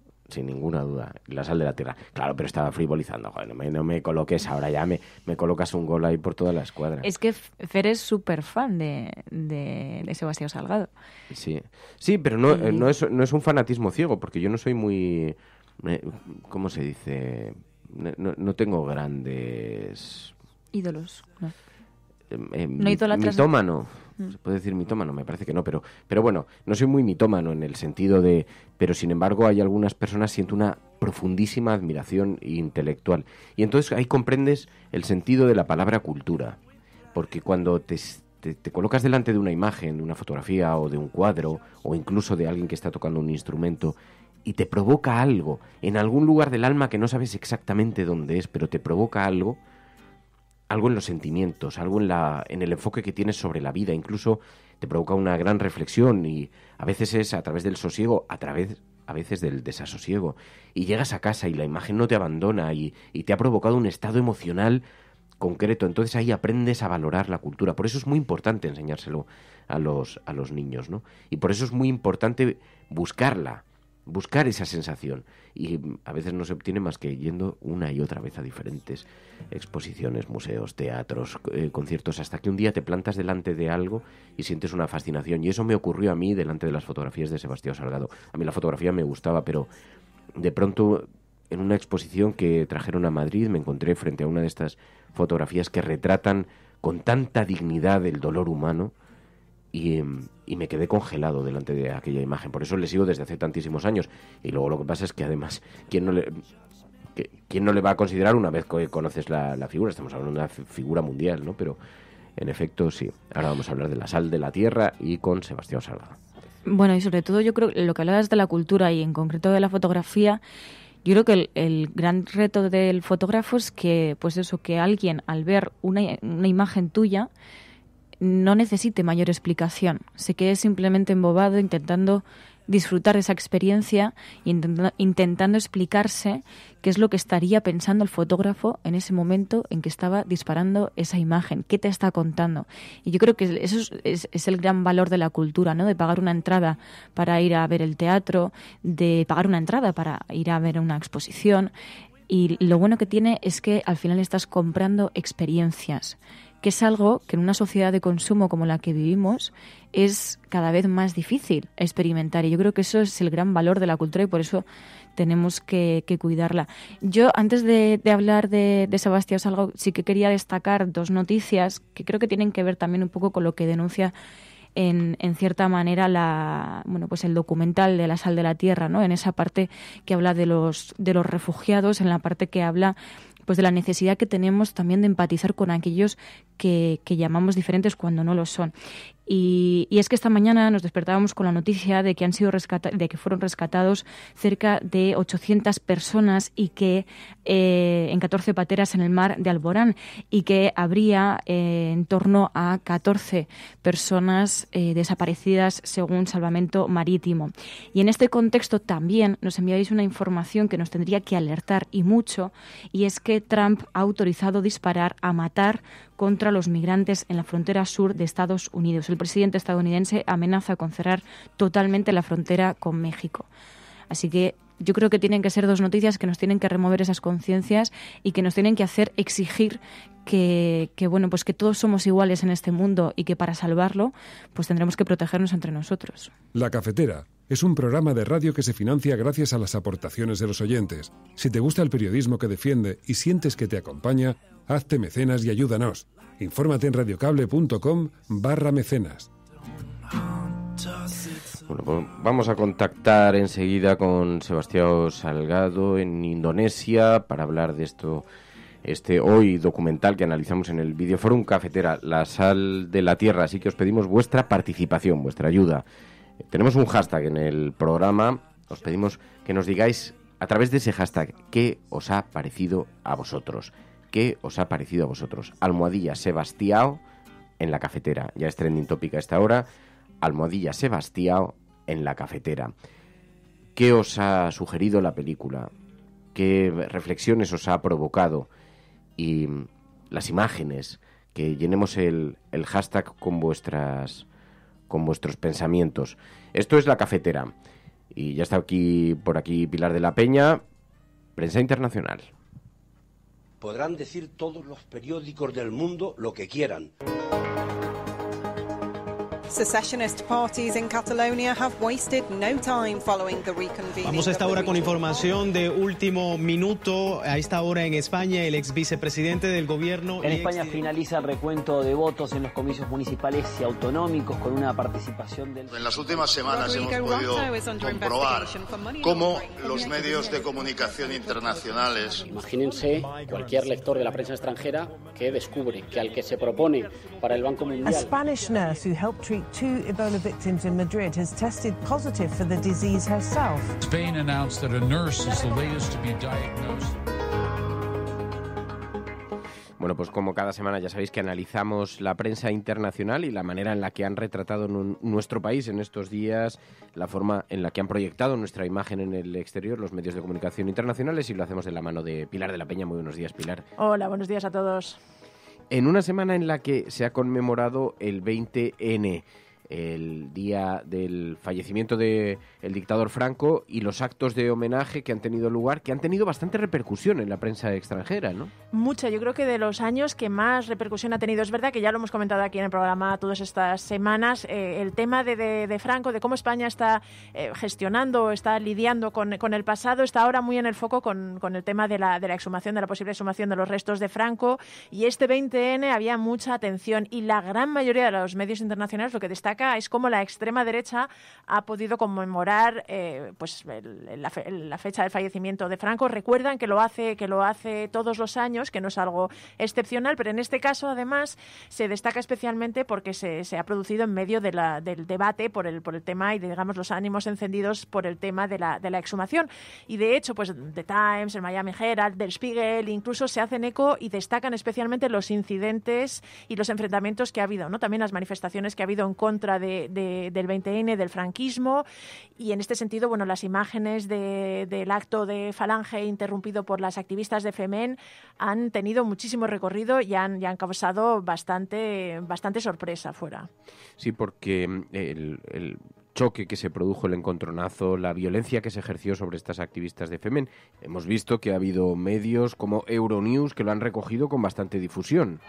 La sal de la tierra. Claro, pero estaba frivolizando. Joder, no me coloques ahora ya. Me colocas un gol ahí por toda la escuadra. Es que Fer es súper fan de Sebastián Salgado. Sí, pero no es un fanatismo ciego, porque yo no soy muy... ¿Cómo se dice? No tengo grandes Ídolos, no. No idolatras. Mitómano. Se puede decir mitómano, me parece que no, pero bueno, no soy muy mitómano en el sentido de... Pero sin embargo hay algunas personas, siento una profundísima admiración intelectual. Y entonces ahí comprendes el sentido de la palabra cultura. Porque cuando te colocas delante de una imagen, de una fotografía o de un cuadro, o incluso de alguien que está tocando un instrumento, y te provoca algo, en algún lugar del alma que no sabes exactamente dónde es, pero te provoca algo en los sentimientos, algo en el enfoque que tienes sobre la vida, incluso te provoca una gran reflexión, y a veces es a través del sosiego, a veces del desasosiego, y llegas a casa y la imagen no te abandona y te ha provocado un estado emocional concreto. Entonces ahí aprendes a valorar la cultura. Por eso es muy importante enseñárselo a los niños, ¿no? Y por eso es muy importante buscar esa sensación, y a veces no se obtiene más que yendo una y otra vez a diferentes exposiciones, museos, teatros, conciertos, hasta que un día te plantas delante de algo y sientes una fascinación. Y eso me ocurrió a mí delante de las fotografías de Sebastião Salgado. A mí la fotografía me gustaba, pero de pronto en una exposición que trajeron a Madrid me encontré frente a una de estas fotografías que retratan con tanta dignidad el dolor humano, y me quedé congelado delante de aquella imagen. Por eso le sigo desde hace tantísimos años. Y luego lo que pasa es que además, ¿quién no le va a considerar una vez que conoces la figura? Estamos hablando de una figura mundial, ¿no? Pero en efecto sí. Ahora vamos a hablar de la sal de la tierra y con Sebastião Salgado. Bueno, y sobre todo yo creo que lo que hablabas de la cultura y en concreto de la fotografía, yo creo que el gran reto del fotógrafo es que, pues eso, que alguien al ver una imagen tuya no necesite mayor explicación, se quede simplemente embobado intentando disfrutar de esa experiencia y intentando explicarse qué es lo que estaría pensando el fotógrafo en ese momento en que estaba disparando esa imagen, qué te está contando. Y yo creo que eso es el gran valor de la cultura, ¿no? De pagar una entrada para ir a ver el teatro, de pagar una entrada para ir a ver una exposición. Y lo bueno que tiene es que al final estás comprando experiencias, que es algo que en una sociedad de consumo como la que vivimos es cada vez más difícil experimentar. Y yo creo que eso es el gran valor de la cultura y por eso tenemos que cuidarla. Yo, antes de hablar de Sebastião Salgado, sí que quería destacar dos noticias que creo que tienen que ver también un poco con lo que denuncia en cierta manera pues el documental de La sal de la tierra, ¿no? En esa parte que habla de los refugiados, en la parte que habla pues de la necesidad que tenemos también de empatizar con aquellos que llamamos diferentes cuando no lo son. Y es que esta mañana nos despertábamos con la noticia de que fueron rescatados cerca de 800 personas y que en 14 pateras en el mar de Alborán, y que habría en torno a 14 personas desaparecidas según Salvamento Marítimo. Y en este contexto también nos enviáis una información que nos tendría que alertar y mucho, y es que Trump ha autorizado disparar a matar contra los migrantes en la frontera sur de Estados Unidos. El presidente estadounidense amenaza con cerrar totalmente la frontera con México. Así que yo creo que tienen que ser dos noticias que nos tienen que remover esas conciencias y que nos tienen que hacer exigir que todos somos iguales en este mundo y que para salvarlo pues tendremos que protegernos entre nosotros. La Cafetera es un programa de radio que se financia gracias a las aportaciones de los oyentes. Si te gusta el periodismo que defiende y sientes que te acompaña, hazte mecenas y ayúdanos. Infórmate en radiocable.com/mecenas. Bueno, pues vamos a contactar enseguida con Sebastião Salgado en Indonesia para hablar de este hoy documental que analizamos en el Videoforum Cafetera, La sal de la tierra. Así que os pedimos vuestra participación, vuestra ayuda. Tenemos un hashtag en el programa. Os pedimos que nos digáis a través de ese hashtag qué os ha parecido a vosotros. ¿Qué os ha parecido a vosotros? Almohadilla Sebastião en la cafetera. Ya es trending topic a esta hora. Almohadilla Sebastião en la cafetera. ¿Qué os ha sugerido la película? ¿Qué reflexiones os ha provocado? Y las imágenes. Que llenemos el hashtag con vuestros pensamientos. Esto es la cafetera. Y ya está por aquí Pilar de la Peña, Prensa Internacional. Podrán decir todos los periódicos del mundo lo que quieran. Secessionist parties in Catalonia have wasted no time following the reconvening. Vamos a esta hora con información de último minuto. A esta hora en España, el ex vicepresidente del gobierno... En España finaliza el recuento de votos en los comicios municipales y autonómicos con una participación del... En las últimas semanas hemos podido comprobar cómo los medios de comunicación internacionales... Imagínense cualquier lector de la prensa extranjera que descubre que al que se propone para el Banco Mundial... A Spanish nurse who helped treat 2 Ebola victims in Madrid has tested positive for the disease herself. Spain announced that a nurse is the latest to be diagnosed. Bueno, pues como cada semana ya sabéis que analizamos la prensa internacional y la manera en la que han retratado nuestro país en estos días, la forma en la que han proyectado nuestra imagen en el exterior, los medios de comunicación internacionales, y lo hacemos de la mano de Pilar de la Peña. Muy buenos días, Pilar. Hola, buenos días a todos. En una semana en la que se ha conmemorado el 20N, el día del fallecimiento del dictador Franco, y los actos de homenaje que han tenido lugar, que han tenido bastante repercusión en la prensa extranjera, ¿no? Mucha, yo creo que de los años que más repercusión ha tenido. Es verdad que ya lo hemos comentado aquí en el programa todas estas semanas, el tema de Franco, de cómo España está gestionando, está lidiando con el pasado, está ahora muy en el foco con el tema de la exhumación, de la posible exhumación de los restos de Franco, y este 20N había mucha atención, y la gran mayoría de los medios internacionales lo que destaca es cómo la extrema derecha ha podido conmemorar la fecha del fallecimiento de Franco. Recuerdan que lo hace todos los años, que no es algo excepcional, pero en este caso además se destaca especialmente porque se ha producido en medio del debate por el tema y digamos los ánimos encendidos por el tema de la exhumación. Y de hecho, pues The Times, el Miami Herald, Der Spiegel, incluso se hacen eco y destacan especialmente los incidentes y los enfrentamientos que ha habido, ¿no? También las manifestaciones que ha habido en contra del 20N, del franquismo, y en este sentido, bueno, las imágenes del acto de Falange interrumpido por las activistas de Femen han tenido muchísimo recorrido y han causado bastante sorpresa fuera. Sí, porque el choque que se produjo, el encontronazo, la violencia que se ejerció sobre estas activistas de Femen, hemos visto que ha habido medios como Euronews que lo han recogido con bastante difusión.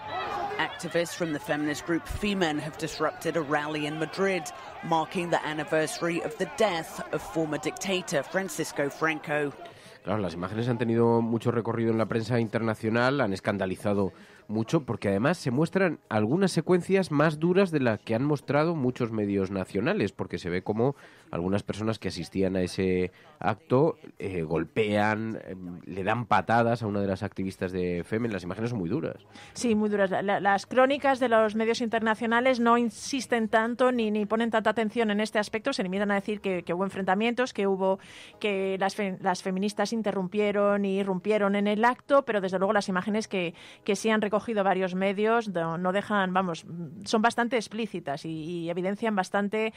Activists from the feminist group Femen have disrupted a rally in Madrid, marking the anniversary of the death of former dictator Francisco Franco. Claro, las imágenes han tenido mucho recorrido en la prensa internacional, han escandalizado mucho, porque además se muestran algunas secuencias más duras de las que han mostrado muchos medios nacionales, porque se ve como algunas personas que asistían a ese acto golpean, le dan patadas a una de las activistas de Femen. Las imágenes son muy duras. Sí, muy duras. Las crónicas de los medios internacionales no insisten tanto ni ponen tanta atención en este aspecto. Se limitan a decir que hubo enfrentamientos, que las feministas interrumpieron y irrumpieron en el acto, pero desde luego las imágenes que sí han recogido varios medios no dejan, son bastante explícitas y evidencian bastante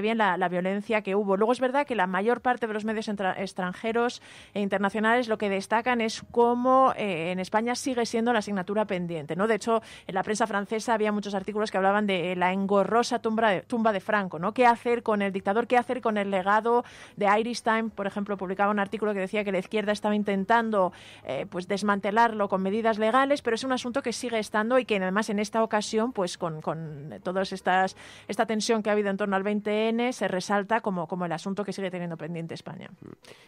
bien la violencia que hubo. Luego es verdad que la mayor parte de los medios extranjeros e internacionales lo que destacan es cómo en España sigue siendo la asignatura pendiente, ¿no? De hecho, en la prensa francesa había muchos artículos que hablaban de la engorrosa tumba de Franco, ¿no? ¿Qué hacer con el dictador? ¿Qué hacer con el legado? De Irish Times, por ejemplo, publicaba un artículo que decía que la izquierda estaba intentando desmantelarlo con medidas legales, pero es un asunto que sigue estando y que además en esta ocasión, pues con toda esta tensión que ha habido en torno al 20N, se resalta como el asunto que sigue teniendo pendiente España.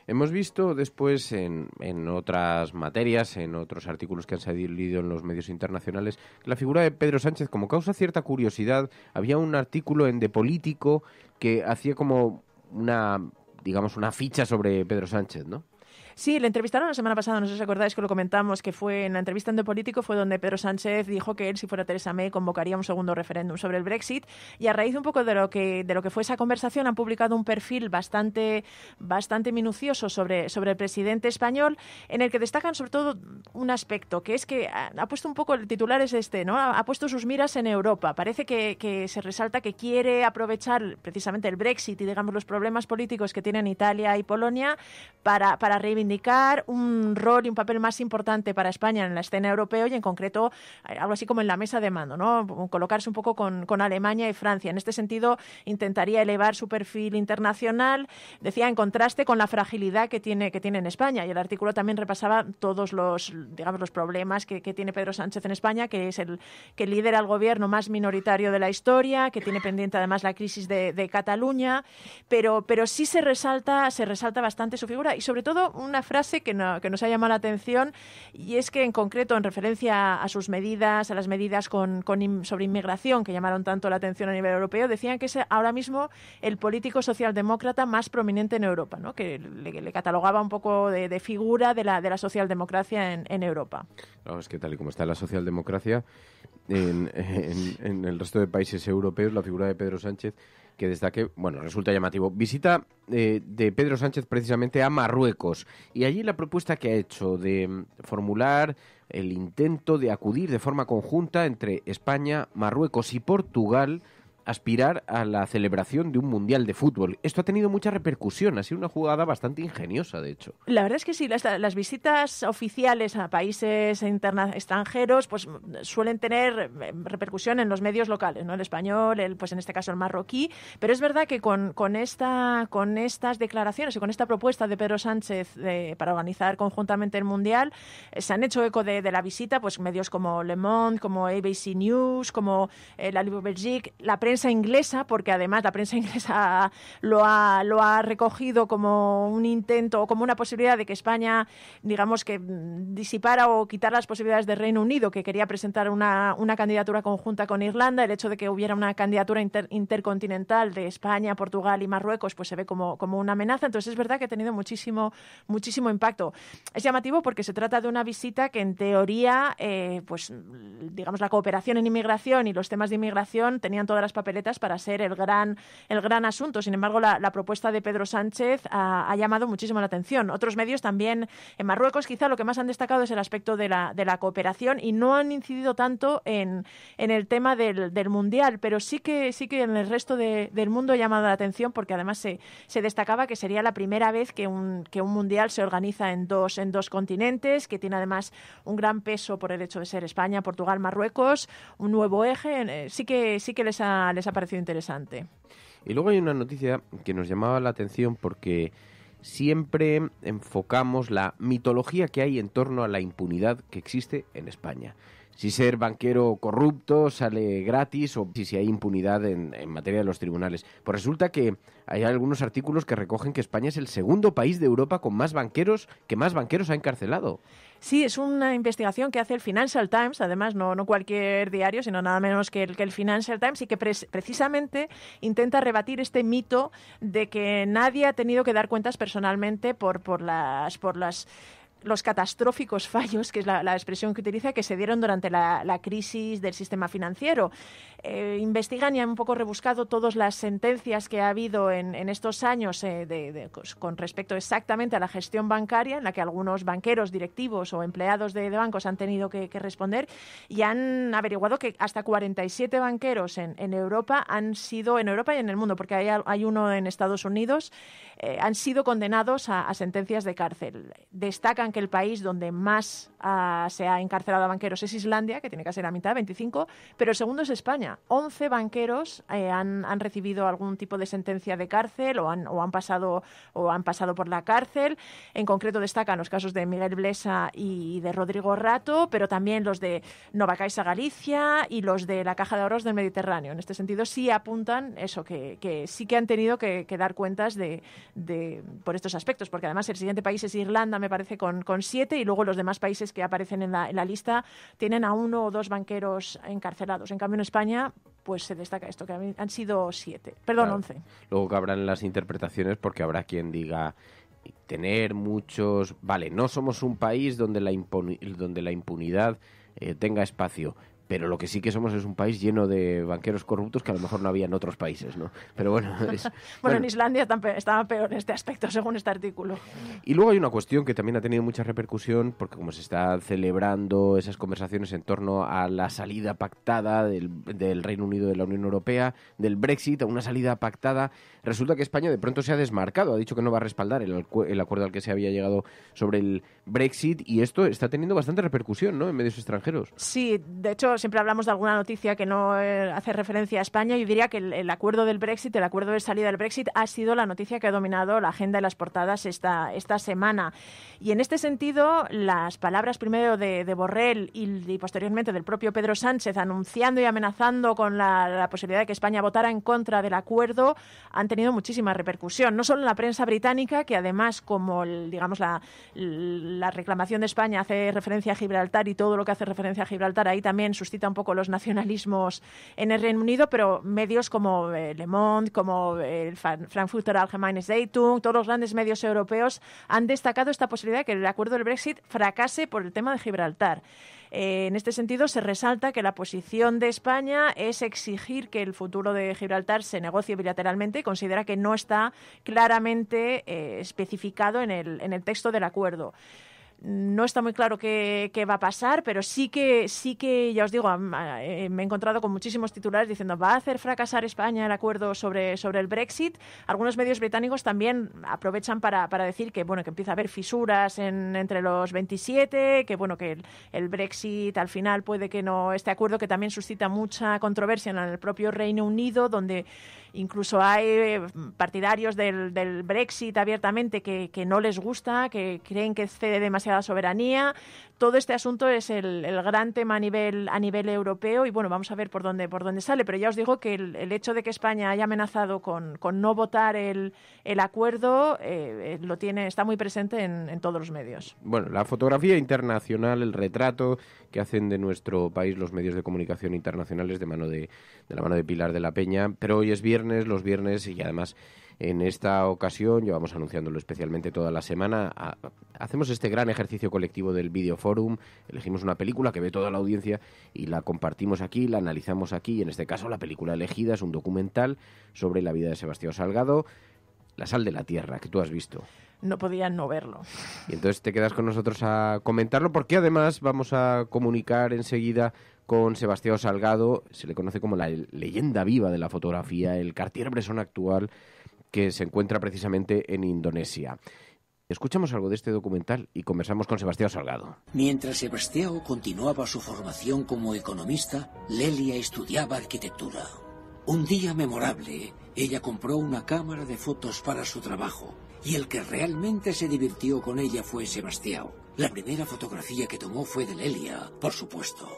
Hemos visto después en otras materias, en otros artículos que han salido en los medios internacionales, que la figura de Pedro Sánchez como causa cierta curiosidad. Había un artículo en The Politico que hacía como una ficha sobre Pedro Sánchez, ¿no? Sí, le entrevistaron la semana pasada, no sé si os acordáis que lo comentamos, que fue en la entrevista en The Politico, fue donde Pedro Sánchez dijo que él, si fuera Theresa May, convocaría un segundo referéndum sobre el Brexit, y a raíz un poco de lo que fue esa conversación han publicado un perfil bastante minucioso sobre el presidente español, en el que destacan sobre todo un aspecto, que es que ha puesto un poco, el titular es este, ¿no? Ha puesto sus miras en Europa. Parece que se resalta que quiere aprovechar precisamente el Brexit y, digamos, los problemas políticos que tienen Italia y Polonia para reivindicar reivindicar un rol y un papel más importante para España en la escena europea y en concreto algo así como en la mesa de mando, ¿no? Colocarse un poco con Alemania y Francia. En este sentido, intentaría elevar su perfil internacional, decía, en contraste con la fragilidad que tiene en España. Y el artículo también repasaba todos los problemas que tiene Pedro Sánchez en España, que es el que lidera el gobierno más minoritario de la historia, que tiene pendiente además la crisis de Cataluña, pero sí se resalta bastante su figura y sobre todo una frase que nos ha llamado la atención, y es que en concreto en referencia a sus medidas, a las medidas sobre inmigración que llamaron tanto la atención a nivel europeo, decían que es ahora mismo el político socialdemócrata más prominente en Europa, ¿no? Que le catalogaba un poco de figura de la socialdemocracia en Europa. No, es que tal y como está la socialdemocracia en el resto de países europeos, la figura de Pedro Sánchez, que destaque, bueno, resulta llamativo. Visita de Pedro Sánchez precisamente a Marruecos, y allí la propuesta que ha hecho de formular el intento de acudir de forma conjunta entre España, Marruecos y Portugal, aspirar a la celebración de un Mundial de Fútbol. Esto ha tenido mucha repercusión, ha sido una jugada bastante ingeniosa, de hecho. La verdad es que sí, las visitas oficiales a países extranjeros pues suelen tener repercusión en los medios locales, ¿no? El español, pues en este caso el marroquí, pero es verdad que con estas declaraciones y con esta propuesta de Pedro Sánchez para organizar conjuntamente el Mundial, se han hecho eco de la visita pues medios como Le Monde, como ABC News, como la Libre Belgique, la prensa inglesa, porque además la prensa inglesa lo ha recogido como un intento o como una posibilidad de que España, digamos, que disipara o quitara las posibilidades del Reino Unido, que quería presentar una candidatura conjunta con Irlanda. El hecho de que hubiera una candidatura intercontinental de España, Portugal y Marruecos pues se ve como una amenaza. Entonces es verdad que ha tenido muchísimo impacto. Es llamativo porque se trata de una visita que en teoría pues digamos la cooperación en inmigración y los temas de inmigración tenían todas las papeletas para ser el gran asunto. Sin embargo, la propuesta de Pedro Sánchez ha llamado muchísimo la atención. Otros medios también en Marruecos quizá lo que más han destacado es el aspecto de la cooperación y no han incidido tanto en el tema del Mundial, pero sí que en el resto del mundo ha llamado la atención porque además se destacaba que sería la primera vez que un Mundial se organiza en dos continentes, que tiene además un gran peso por el hecho de ser España, Portugal, Marruecos, un nuevo eje. Sí que les ha parecido interesante. Y luego hay una noticia que nos llamaba la atención porque siempre enfocamos la mitología que hay en torno a la impunidad que existe en España. Si ser banquero corrupto sale gratis o si hay impunidad en materia de los tribunales. Pues resulta que hay algunos artículos que recogen que España es el segundo país de Europa con más banqueros ha encarcelado. Sí, es una investigación que hace el Financial Times, además no cualquier diario, sino nada menos que el Financial Times, y que precisamente intenta rebatir este mito de que nadie ha tenido que dar cuentas personalmente por los catastróficos fallos, que es la expresión que utiliza, que se dieron durante la crisis del sistema financiero. Investigan y han un poco rebuscado todas las sentencias que ha habido en estos años con respecto exactamente a la gestión bancaria, en la que algunos banqueros, directivos o empleados de bancos han tenido que responder, y han averiguado que hasta 47 banqueros en Europa han sido, en Europa y en el mundo, porque hay uno en Estados Unidos, han sido condenados a sentencias de cárcel. Destacan que el país donde más se ha encarcelado a banqueros es Islandia, que tiene casi la mitad, 25, pero el segundo es España. 11 banqueros han recibido algún tipo de sentencia de cárcel o han pasado por la cárcel. En concreto destacan los casos de Miguel Blesa y de Rodrigo Rato, pero también los de Nova Caixa Galicia y los de la Caja de Ahorros del Mediterráneo. En este sentido sí apuntan eso, que sí que han tenido que dar cuentas por estos aspectos, porque además el siguiente país es Irlanda, me parece, con 7, y luego los demás países que aparecen en la lista tienen a 1 o 2 banqueros encarcelados. En cambio, en España pues se destaca esto, que han sido 11. Claro. Luego cabrán las interpretaciones, porque habrá quien diga tener muchos... Vale, no somos un país donde la impunidad tenga espacio, pero lo que sí que somos es un país lleno de banqueros corruptos que a lo mejor no había en otros países, ¿no? Pero bueno... bueno, en Islandia estaba peor en este aspecto, según este artículo. Y luego hay una cuestión que también ha tenido mucha repercusión, porque como se está celebrando esas conversaciones en torno a la salida pactada del Reino Unido de la Unión Europea, del Brexit, a una salida pactada, resulta que España de pronto se ha desmarcado, ha dicho que no va a respaldar el acuerdo al que se había llegado sobre el Brexit, y esto está teniendo bastante repercusión, ¿no?, en medios extranjeros. Sí, de hecho, siempre hablamos de alguna noticia que no hace referencia a España. Yo diría que el acuerdo del Brexit, el acuerdo de salida del Brexit, ha sido la noticia que ha dominado la agenda de las portadas esta semana. Y en este sentido, las palabras primero de Borrell y posteriormente del propio Pedro Sánchez, anunciando y amenazando con la posibilidad de que España votara en contra del acuerdo, han tenido muchísima repercusión. No solo en la prensa británica, que además, como la reclamación de España hace referencia a Gibraltar, y todo lo que hace referencia a Gibraltar ahí también suscita un poco los nacionalismos en el Reino Unido, pero medios como Le Monde, como el Frankfurter Allgemeine Zeitung, todos los grandes medios europeos han destacado esta posibilidad de que el acuerdo del Brexit fracase por el tema de Gibraltar. En este sentido, se resalta que la posición de España es exigir que el futuro de Gibraltar se negocie bilateralmente y considera que no está claramente especificado en el texto del acuerdo. No está muy claro qué va a pasar, pero sí que ya os digo, me he encontrado con muchísimos titulares diciendo ¿va a hacer fracasar España el acuerdo sobre el Brexit? Algunos medios británicos también aprovechan para decir que que empieza a haber fisuras entre los 27, que el Brexit al final puede que no, este acuerdo que también suscita mucha controversia en el propio Reino Unido, donde incluso hay partidarios del Brexit abiertamente que no les gusta, que creen que cede demasiada soberanía. Todo este asunto es el gran tema a nivel europeo y vamos a ver por dónde sale, pero ya os digo que el hecho de que España haya amenazado con no votar el acuerdo está muy presente en todos los medios. Bueno, la fotografía internacional, el retrato que hacen de nuestro país los medios de comunicación internacionales de la mano de Pilar de la Peña, pero hoy es viernes, los viernes, y además en esta ocasión, llevamos anunciándolo especialmente toda la semana, hacemos este gran ejercicio colectivo del Videoforum, elegimos una película que ve toda la audiencia y la compartimos aquí, la analizamos aquí, y en este caso la película elegida es un documental sobre la vida de Sebastião Salgado, La sal de la tierra, que tú has visto. No podían no verlo. Y entonces te quedas con nosotros a comentarlo, porque además vamos a comunicar enseguida con Sebastião Salgado, se le conoce como la leyenda viva de la fotografía, el Cartier-Bresson actual, que se encuentra precisamente en Indonesia. Escuchamos algo de este documental y conversamos con Sebastião Salgado. Mientras Sebastião continuaba su formación como economista, Lelia estudiaba arquitectura. Un día memorable, ella compró una cámara de fotos para su trabajo, y el que realmente se divirtió con ella fue Sebastião. La primera fotografía que tomó fue de Lelia, por supuesto.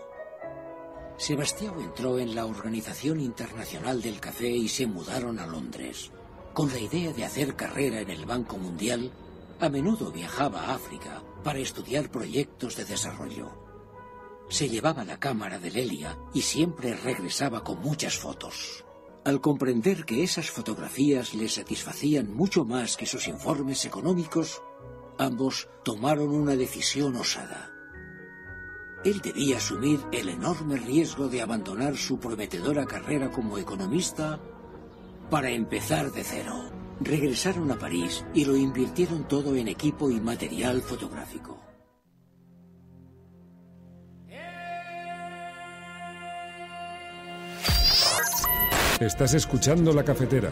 Sebastião entró en la Organización Internacional del Café y se mudaron a Londres. Con la idea de hacer carrera en el Banco Mundial, a menudo viajaba a África para estudiar proyectos de desarrollo. Se llevaba la cámara de Lelia y siempre regresaba con muchas fotos. Al comprender que esas fotografías le satisfacían mucho más que sus informes económicos, ambos tomaron una decisión osada. Él debía asumir el enorme riesgo de abandonar su prometedora carrera como economista para empezar de cero. Regresaron a París y lo invirtieron todo en equipo y material fotográfico. Estás escuchando La Cafetera.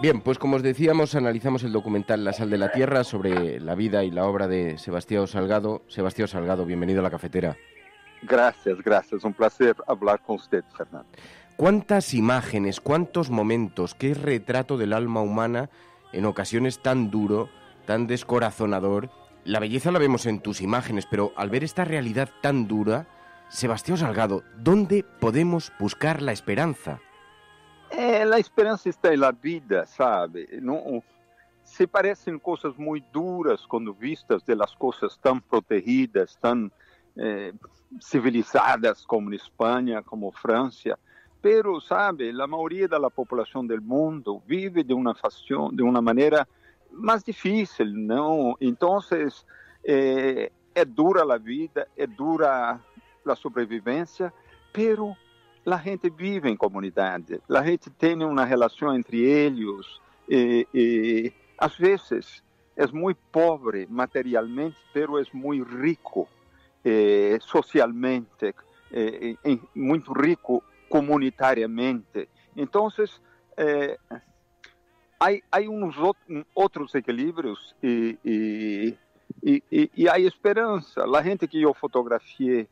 Bien, pues como os decíamos, analizamos el documental La sal de la tierra sobre la vida y la obra de Sebastião Salgado. Sebastião Salgado, bienvenido a La Cafetera. Gracias. Un placer hablar con usted, Fernando. ¿Cuántas imágenes, cuántos momentos, qué retrato del alma humana, en ocasiones tan duro, tan descorazonador? La belleza la vemos en tus imágenes, pero al ver esta realidad tan dura, Sebastião Salgado, ¿dónde podemos buscar la esperanza? La esperanza está en la vida, ¿sabe? No, se parecen cosas muy duras cuando vistas de las cosas tan protegidas, tan civilizadas como en España, como Francia. Pero, ¿sabe? La mayoría de la población del mundo vive de una manera más difícil, ¿no? Entonces, É dura a vida, é dura a sobrevivência, pero a gente vive em comunidade, a gente tem uma relação entre eles, e às vezes é muito pobre materialmente, pero é muito rico socialmente, muito rico comunitariamente. Então, há uns outros equilíbrios e há esperança. A gente que eu fotografiei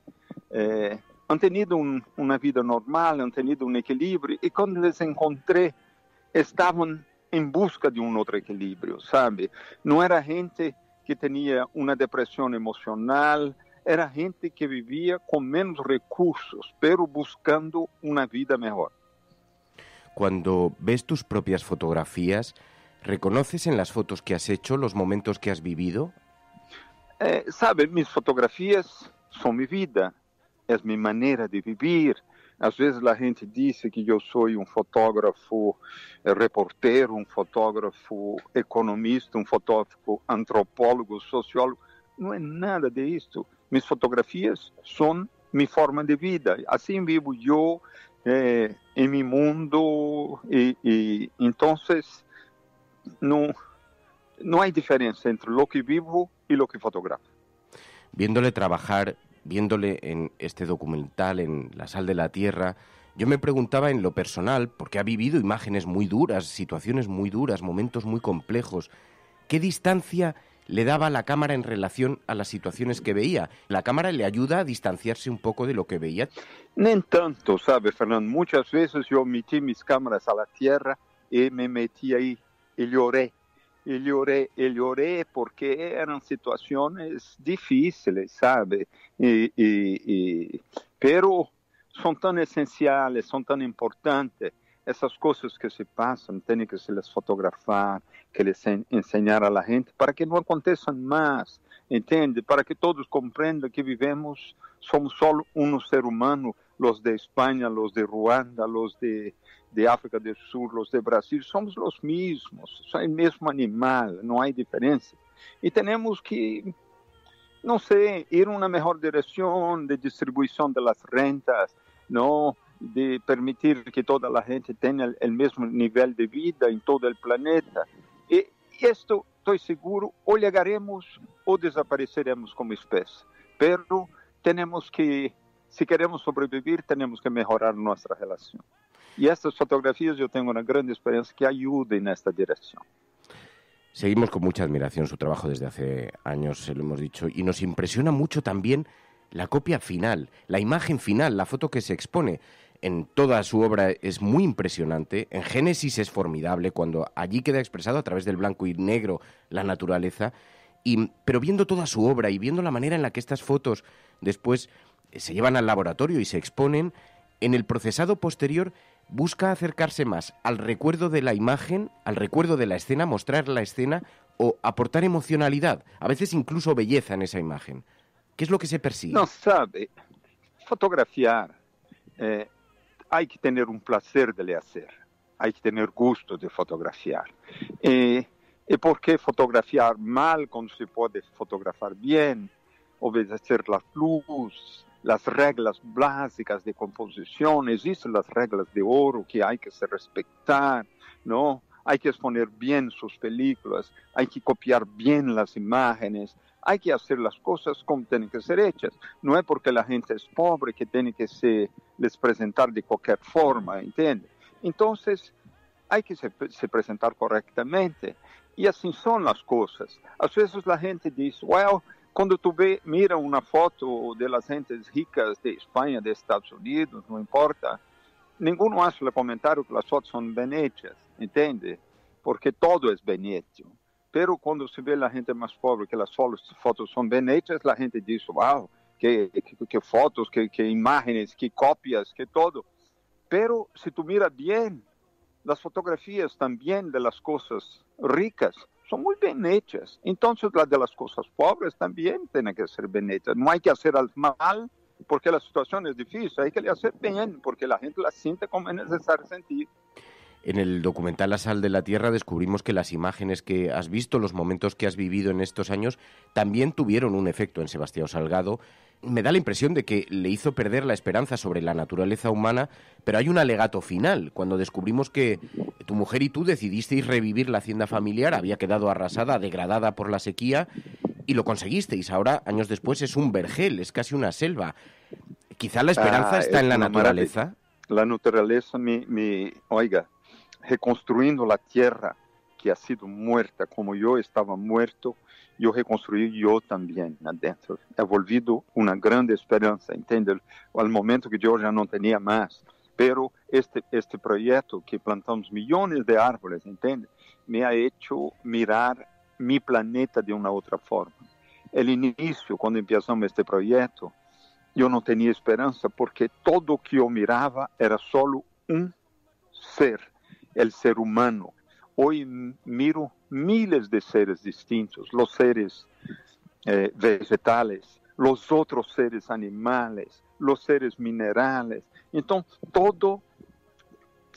han tenido uma vida normal, han tenido um equilíbrio, e quando les encontrei, estavam em busca de um outro equilíbrio, sabe? Não era gente que tinha uma depressão emocional, era gente que vivia com menos recursos, pero buscando uma vida melhor. Cuando ves tus propias fotografías, ¿reconoces en las fotos que has hecho los momentos que has vivido? Sabe, mis fotografías son mi vida, es mi manera de vivir. Às vezes a gente diz que eu sou um fotógrafo reporteiro, um fotógrafo economista, um fotógrafo antropólogo, sociólogo. Não é nada disso. Minhas fotografias são minha forma de vida. Assim vivo eu em meu mundo e então não há diferença entre o que vivo e o que fotografo. Viéndole trabajar, viéndole en este documental, en La sal de la tierra, yo me preguntaba en lo personal, porque ha vivido imágenes muy duras, situaciones muy duras, momentos muy complejos, ¿qué distancia le daba la cámara en relación a las situaciones que veía? ¿La cámara le ayuda a distanciarse un poco de lo que veía? Nem tanto, sabe, Fernando? Muitas vezes eu meti minhas câmeras à terra e me meti aí e llorei. E llorei porque eram situações difíceis, sabe? Pero são tão essenciais, são tão importantes. Essas coisas que se passam, tem que se les fotografar, que les ensinar a la gente, para que não aconteçam mais, entende? Para que todos compreendam que vivemos, somos só um ser humano, os de Espanha, os de Ruanda, os de África do Sul, os de Brasil, somos os mesmos, somos o mesmo animal, não há diferença. E temos que, não sei, ir em uma melhor direção de distribuição das rentas, não, de permitir que toda a gente tenha o mesmo nível de vida em todo o planeta. E isto, estou seguro, ou chegaremos ou desapareceremos como espécie. Pero temos que, se queremos sobreviver, temos que melhorar nossa relação. E estas fotografias eu tenho uma grande esperança que ajudem nesta direção. Seguimos con mucha admiración su trabajo desde hace años, se lo hemos dicho, y nos impresiona mucho también la copia final, la imagen final, la foto que se expone. En toda su obra es muy impresionante, en Génesis es formidable, cuando allí queda expresado a través del blanco y negro la naturaleza, pero viendo toda su obra y viendo la manera en la que estas fotos después se llevan al laboratorio y se exponen, en el procesado posterior busca acercarse más al recuerdo de la imagen, al recuerdo de la escena, mostrar la escena o aportar emocionalidad, a veces incluso belleza en esa imagen. ¿Qué es lo que se persigue? No, sabe, fotografiar, hay que tener un placer de le hacer, hay que tener gusto de fotografiar. ¿Y por qué fotografiar mal cuando se puede fotografar bien? Obedecer la luz, las reglas básicas de composición, existen las reglas de oro que hay que se respetar, ¿no? Hay que exponer bien sus películas, hay que copiar bien las imágenes, hay que hacer las cosas como tienen que ser hechas. No es porque la gente es pobre que tiene que les presentar de cualquier forma, ¿entiende? Entonces, hay que se presentar correctamente. Y así son las cosas. A veces la gente dice, well, cuando tú mira una foto de las gentes ricas de España, de Estados Unidos, no importa, ninguno hace el comentario que las fotos son bien hechas, ¿entiende? Porque todo es bien hecho. Pero cuando se ve la gente más pobre que las fotos son bien hechas, la gente dice, wow, que fotos, que imágenes, que copias, que todo. Pero si tú miras bien, las fotografías también de las cosas ricas son muy bien hechas. Entonces las de las cosas pobres también tienen que ser bien hechas. No hay que hacer al mal porque la situación es difícil, hay que hacer bien porque la gente la siente como es necesario sentir. En el documental La sal de la tierra descubrimos que las imágenes que has visto, los momentos que has vivido en estos años, también tuvieron un efecto en Sebastião Salgado. Me da la impresión de que le hizo perder la esperanza sobre la naturaleza humana, pero hay un alegato final. Cuando descubrimos que tu mujer y tú decidisteis revivir la hacienda familiar, había quedado arrasada, degradada por la sequía, y lo conseguisteis. Ahora, años después, es un vergel, es casi una selva. Quizá la esperanza está en la naturaleza. La naturaleza oiga, reconstruyendo la tierra que ha sido muerta, como yo estaba muerto, yo reconstruí yo también adentro. He volvido una grande esperanza, ¿entiendes? Al momento que yo ya no tenía más. Pero este proyecto que plantamos millones de árboles, ¿entiendes? Me ha hecho mirar mi planeta de una otra forma. El inicio, cuando empezamos este proyecto, yo no tenía esperanza porque todo que yo miraba era solo un ser, el ser humano. Hoy miro miles de seres distintos, los seres vegetales, los otros seres animales, los seres minerales. Entonces, todos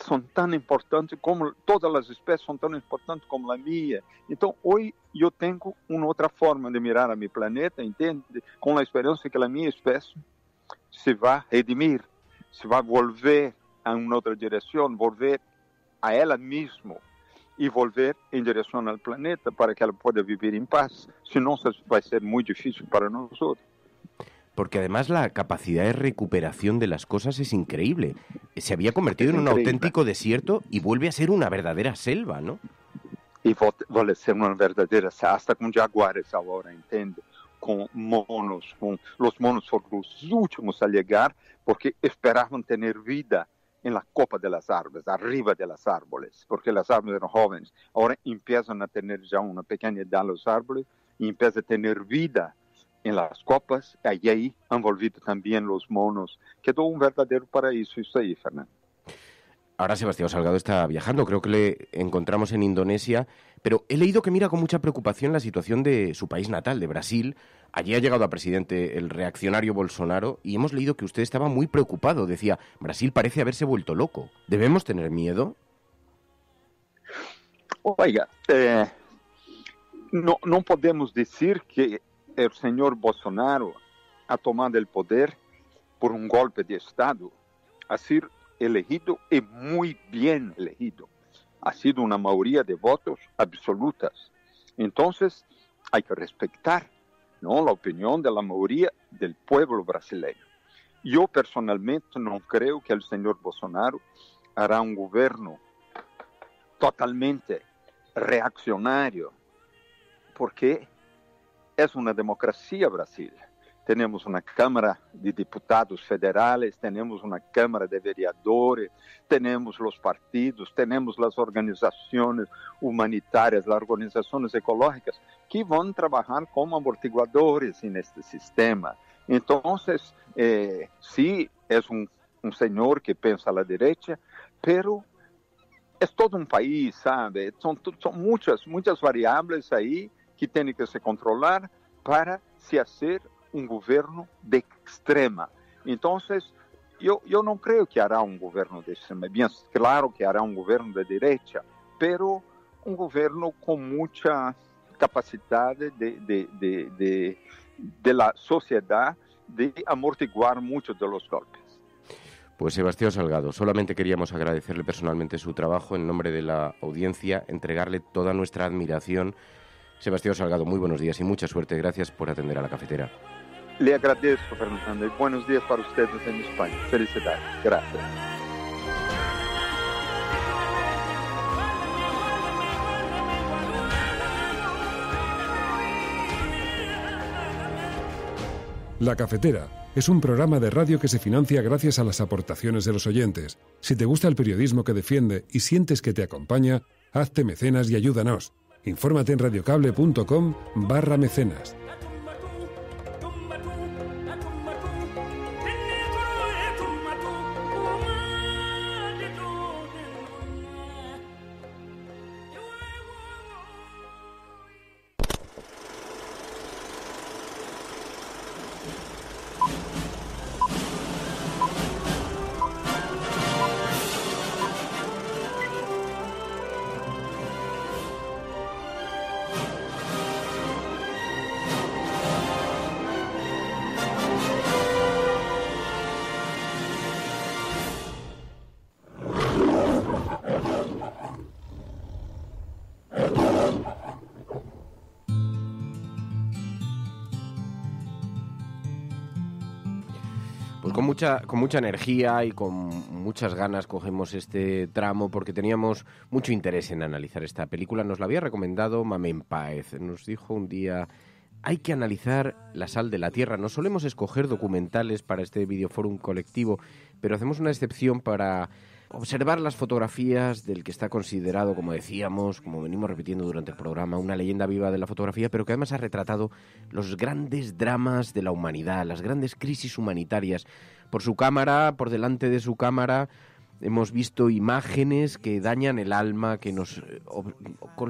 son tan importantes como, todas las especies son tan importantes como la mía. Entonces, hoy yo tengo una otra forma de mirar a mi planeta, ¿entiende? Con la esperanza de que la mi especie se va a redimir, se va a volver a una otra dirección, volver a ella misma y volver en dirección al planeta para que ella pueda vivir en paz. Si no, va a ser muy difícil para nosotros. Porque además la capacidad de recuperación de las cosas es increíble. Se había convertido en un auténtico desierto y vuelve a ser una verdadera selva, ¿no? Y vuelve a ser una verdadera selva, hasta con jaguares ahora, ¿entiende? Con monos, los monos fueron los últimos a llegar porque esperaban tener vida en la copa de las árboles, arriba de los árboles, porque los árboles eran jóvenes. Ahora empiezan a tener ya una pequeña edad los árboles y empiezan a tener vida en las copas, y ahí han volvido también los monos. Quedó un verdadero paraíso eso ahí, Fernando. Ahora Sebastião Salgado está viajando, creo que le encontramos en Indonesia, pero he leído que mira con mucha preocupación la situación de su país natal, de Brasil. Allí ha llegado a presidente el reaccionario Bolsonaro y hemos leído que usted estaba muy preocupado. Decía, Brasil parece haberse vuelto loco. ¿Debemos tener miedo? Oiga, no podemos decir que el señor Bolsonaro ha tomado el poder por un golpe de Estado. Ha sido elegido y muy bien elegido. Ha sido una mayoría de votos absolutas. Entonces, hay que respetar, ¿no?, la opinión de la mayoría del pueblo brasileño. Yo personalmente no creo que el señor Bolsonaro hará un gobierno totalmente reaccionario, porque es una democracia Brasil. Tenemos una Cámara de Diputados federales, tenemos una Cámara de Vereadores, tenemos los partidos, tenemos las organizaciones humanitarias, las organizaciones ecológicas, que van a trabajar como amortiguadores en este sistema. Entonces, sí, es un señor que piensa a la derecha, pero es todo un país, ¿sabe? Son muchas variables ahí que tienen que se controlar para se hacer un gobierno de extrema. Entonces, yo no creo que hará un gobierno de extrema. Bien, claro que hará un gobierno de derecha, pero un gobierno con mucha capacidad de la sociedad de amortiguar muchos de los golpes. Pues Sebastião Salgado, solamente queríamos agradecerle personalmente su trabajo en nombre de la audiencia, entregarle toda nuestra admiración. Sebastião Salgado, muy buenos días y mucha suerte. Gracias por atender a la cafetera. Le agradezco, Fernando, y buenos días para ustedes en España. Felicidades. Gracias. La Cafetera es un programa de radio que se financia gracias a las aportaciones de los oyentes. Si te gusta el periodismo que defiende y sientes que te acompaña, hazte mecenas y ayúdanos. Infórmate en radiocable.com/mecenas. mucha energía y con muchas ganas cogemos este tramo porque teníamos mucho interés en analizar esta película. Nos la había recomendado Mamen Páez. Nos dijo un día: hay que analizar La sal de la tierra. No solemos escoger documentales para este videoforum colectivo, pero hacemos una excepción para observar las fotografías del que está considerado, como decíamos, como venimos repitiendo durante el programa, una leyenda viva de la fotografía, pero que además ha retratado los grandes dramas de la humanidad, las grandes crisis humanitarias. Por su cámara, por delante de su cámara, hemos visto imágenes que dañan el alma,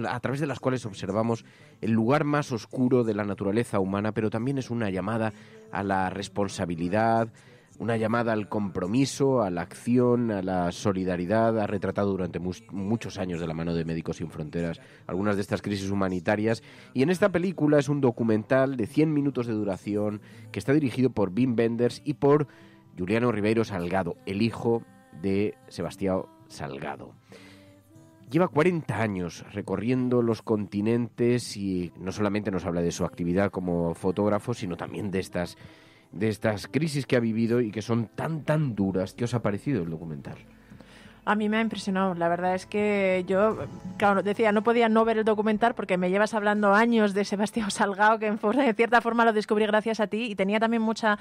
a través de las cuales observamos el lugar más oscuro de la naturaleza humana, pero también es una llamada a la responsabilidad, una llamada al compromiso, a la acción, a la solidaridad. Ha retratado durante muchos años de la mano de Médicos Sin Fronteras algunas de estas crisis humanitarias. Y en esta película es un documental de 100 minutos de duración que está dirigido por Wim Wenders y por Juliano Ribeiro Salgado, el hijo de Sebastián Salgado. Lleva 40 años recorriendo los continentes y no solamente nos habla de su actividad como fotógrafo, sino también de estas crisis que ha vivido y que son tan duras. ¿Qué os ha parecido el documental? A mí me ha impresionado. La verdad es que yo, claro, decía, no podía no ver el documental porque me llevas hablando años de Sebastián Salgado, que de cierta forma lo descubrí gracias a ti y tenía también mucha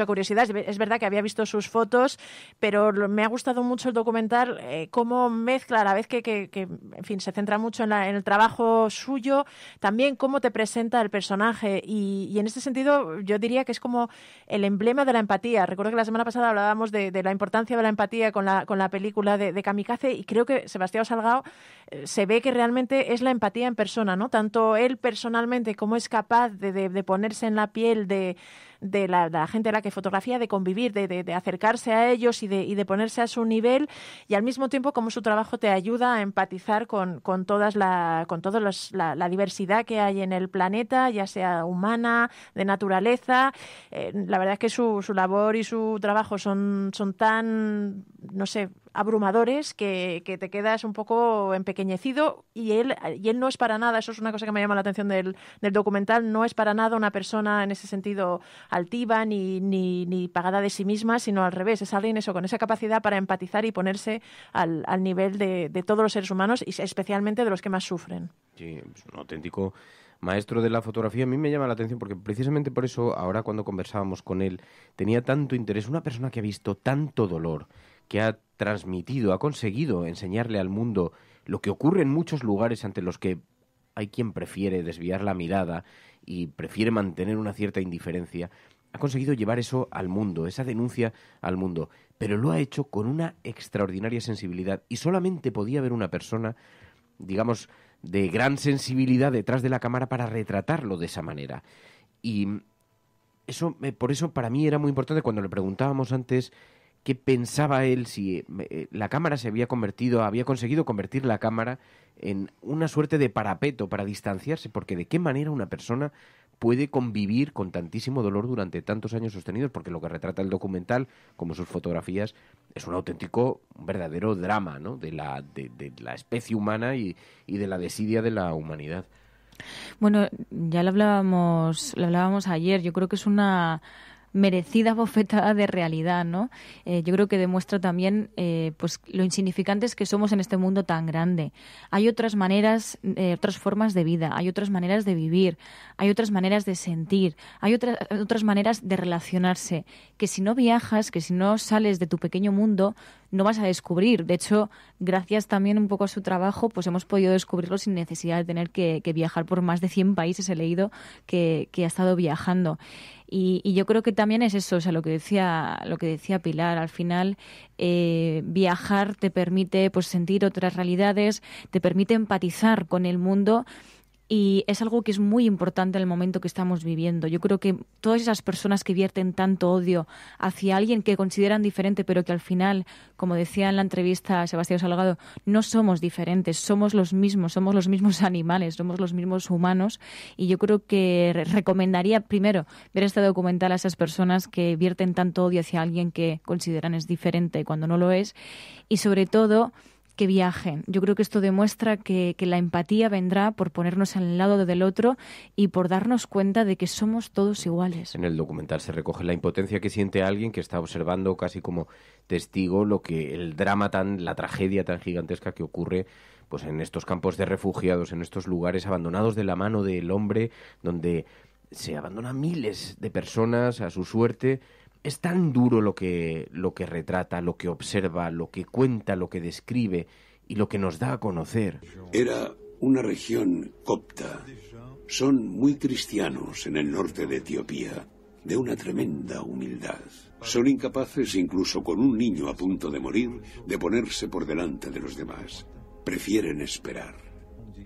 curiosidad. Es verdad que había visto sus fotos, pero me ha gustado mucho el documental, cómo mezcla, a la vez que en fin, se centra mucho en el trabajo suyo, también cómo te presenta el personaje. Y en este sentido yo diría que es como el emblema de la empatía. Recuerdo que la semana pasada hablábamos de la importancia de la empatía con la película de Kamikaze, y creo que Sebastián Salgado se ve que realmente es la empatía en persona, ¿no? Tanto él personalmente como es capaz de ponerse en la piel de la gente a la que fotografía, de convivir, de acercarse a ellos y de ponerse a su nivel, y al mismo tiempo como su trabajo te ayuda a empatizar con toda la diversidad que hay en el planeta, ya sea humana, de naturaleza. La verdad es que su labor y su trabajo son tan, no sé, abrumadores que te quedas un poco empequeñecido, y él no es para nada, eso es una cosa que me llama la atención del documental, no es para nada una persona en ese sentido altiva ni pagada de sí misma, sino al revés, es alguien con esa capacidad para empatizar y ponerse al nivel de todos los seres humanos y especialmente de los que más sufren. Sí, es un auténtico maestro de la fotografía. A mí me llama la atención porque precisamente por eso ahora cuando conversábamos con él tenía tanto interés, una persona que ha visto tanto dolor, que ha transmitido, ha conseguido enseñarle al mundo lo que ocurre en muchos lugares ante los que hay quien prefiere desviar la mirada y prefiere mantener una cierta indiferencia. Ha conseguido llevar eso al mundo, esa denuncia al mundo, pero lo ha hecho con una extraordinaria sensibilidad, y solamente podía haber una persona, digamos, de gran sensibilidad detrás de la cámara para retratarlo de esa manera. Y eso, por eso para mí era muy importante cuando le preguntábamos antes qué pensaba él, si la cámara había conseguido convertir la cámara en una suerte de parapeto para distanciarse, porque de qué manera una persona puede convivir con tantísimo dolor durante tantos años sostenidos, porque lo que retrata el documental, como sus fotografías, es un verdadero drama, ¿no?, de la especie humana y de la desidia de la humanidad. Bueno, ya lo hablábamos ayer. Yo creo que es una merecida bofetada de realidad, ¿no? Yo creo que demuestra también pues lo insignificantes que somos en este mundo tan grande. Hay otras maneras, otras formas de vida, hay otras maneras de vivir, hay otras maneras de sentir, hay otras maneras de relacionarse, que si no viajas, que si no sales de tu pequeño mundo, no vas a descubrir. De hecho, gracias también un poco a su trabajo, pues hemos podido descubrirlo sin necesidad de tener que viajar por más de 100 países, he leído, que ha estado viajando. Y yo creo que también es eso, o sea, lo que decía Pilar. Al final, viajar te permite pues sentir otras realidades, te permite empatizar con el mundo. Y es algo que es muy importante en el momento que estamos viviendo. Yo creo que todas esas personas que vierten tanto odio hacia alguien que consideran diferente, pero que al final, como decía en la entrevista a Sebastián Salgado, no somos diferentes, somos los mismos animales, somos los mismos humanos. Y yo creo que recomendaría primero ver este documental a esas personas que vierten tanto odio hacia alguien que consideran es diferente cuando no lo es. Y sobre todo, que viajen. Yo creo que esto demuestra que la empatía vendrá por ponernos al lado del otro y por darnos cuenta de que somos todos iguales. En el documental se recoge la impotencia que siente alguien que está observando casi como testigo el drama la tragedia tan gigantesca que ocurre pues en estos campos de refugiados, en estos lugares abandonados de la mano del hombre, donde se abandonan miles de personas a su suerte. Es tan duro lo que retrata, lo que observa, lo que cuenta, lo que describe y lo que nos da a conocer. Era una región copta. Son muy cristianos en el norte de Etiopía, de una tremenda humildad. Son incapaces, incluso con un niño a punto de morir, de ponerse por delante de los demás. Prefieren esperar.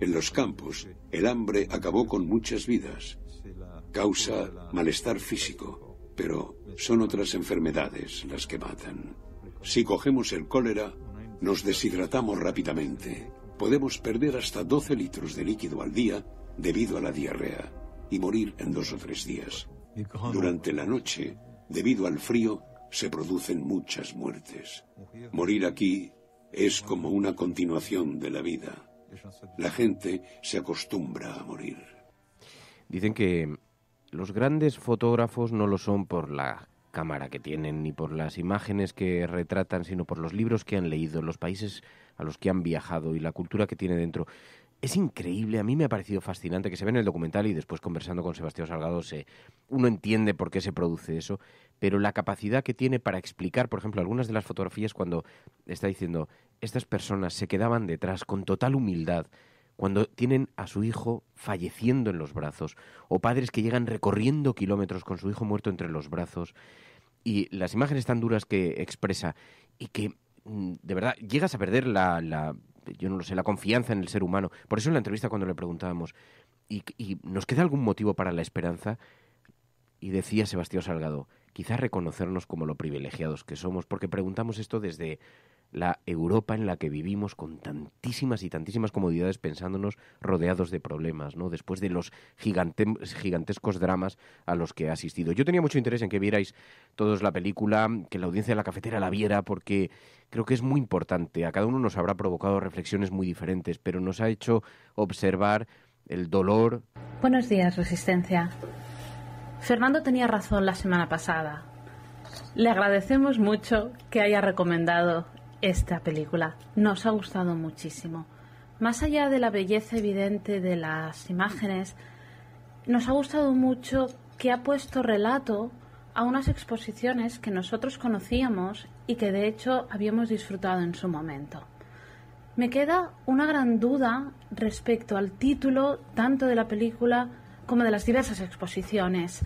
En los campos, el hambre acabó con muchas vidas. Causa malestar físico. Pero son otras enfermedades las que matan. Si cogemos el cólera, nos deshidratamos rápidamente. Podemos perder hasta 12 litros de líquido al día debido a la diarrea y morir en 2 o 3 días. Durante la noche, debido al frío, se producen muchas muertes. Morir aquí es como una continuación de la vida. La gente se acostumbra a morir. Dicen que los grandes fotógrafos no lo son por la cámara que tienen ni por las imágenes que retratan, sino por los libros que han leído, los países a los que han viajado y la cultura que tiene dentro. Es increíble, a mí me ha parecido fascinante que se ve en el documental y después conversando con Sebastián Salgado uno entiende por qué se produce eso, pero la capacidad que tiene para explicar, por ejemplo, algunas de las fotografías cuando está diciendo estas personas se quedaban detrás con total humildad, cuando tienen a su hijo falleciendo en los brazos, o padres que llegan recorriendo kilómetros con su hijo muerto entre los brazos, y las imágenes tan duras que expresa, y que, de verdad, llegas a perder la confianza en el ser humano. Por eso en la entrevista cuando le preguntábamos, ¿y nos queda algún motivo para la esperanza? Y decía Sebastián Salgado, quizás reconocernos como lo privilegiados que somos, porque preguntamos esto desde la Europa en la que vivimos con tantísimas y tantísimas comodidades, pensándonos rodeados de problemas, ¿no? Después de los gigantescos dramas a los que he asistido. Yo tenía mucho interés en que vierais todos la película, que la audiencia de La Cafetera la viera, porque creo que es muy importante. A cada uno nos habrá provocado reflexiones muy diferentes, pero nos ha hecho observar el dolor. Buenos días, Resistencia. Fernando tenía razón la semana pasada. Le agradecemos mucho que haya recomendado esta película. Nos ha gustado muchísimo. Más allá de la belleza evidente de las imágenes, nos ha gustado mucho que ha puesto relato a unas exposiciones que nosotros conocíamos y que de hecho habíamos disfrutado en su momento. Me queda una gran duda respecto al título tanto de la película como de las diversas exposiciones.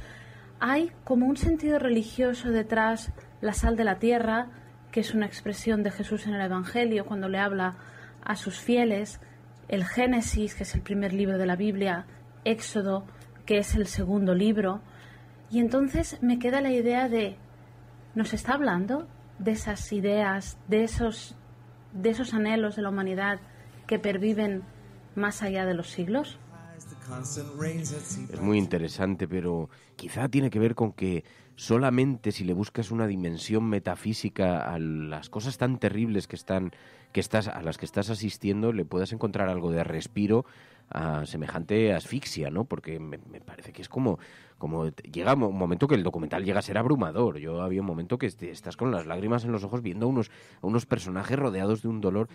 Hay como un sentido religioso detrás, la sal de la tierra, que es una expresión de Jesús en el Evangelio cuando le habla a sus fieles, el Génesis, que es el primer libro de la Biblia, Éxodo, que es el segundo libro, y entonces me queda la idea de, ¿nos está hablando de esas ideas, de esos anhelos de la humanidad que perviven más allá de los siglos? Es muy interesante, pero quizá tiene que ver con que solamente si le buscas una dimensión metafísica a las cosas tan terribles a las que estás asistiendo, le puedas encontrar algo de respiro a semejante asfixia, ¿no? Porque me parece que es como llega un momento que el documental llega a ser abrumador. Yo había un momento que estás con las lágrimas en los ojos viendo a unos personajes rodeados de un dolor.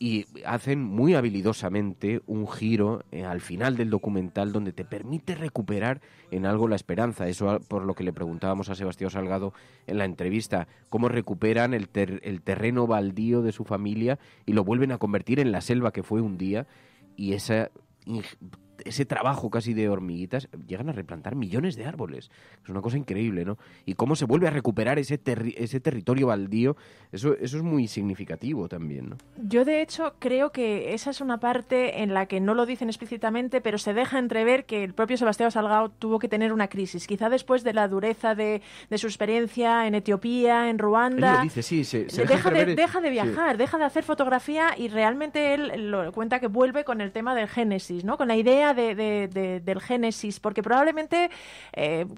Y hacen muy habilidosamente un giro al final del documental donde te permite recuperar en algo la esperanza. Eso por lo que le preguntábamos a Sebastián Salgado en la entrevista. Cómo recuperan el terreno baldío de su familia y lo vuelven a convertir en la selva que fue un día. Y ese trabajo casi de hormiguitas, llegan a replantar millones de árboles. Es una cosa increíble, ¿no? Y cómo se vuelve a recuperar ese territorio baldío, eso es muy significativo también, ¿no? Yo, de hecho, creo que esa es una parte en la que no lo dicen explícitamente, pero se deja entrever que el propio Sebastián Salgado tuvo que tener una crisis, quizá después de la dureza de su experiencia en Etiopía, en Ruanda. Él lo dice, sí, se deja de viajar, sí. Deja de hacer fotografía y realmente él lo cuenta que vuelve con el tema del Génesis, ¿no? Con la idea venía del Génesis, porque probablemente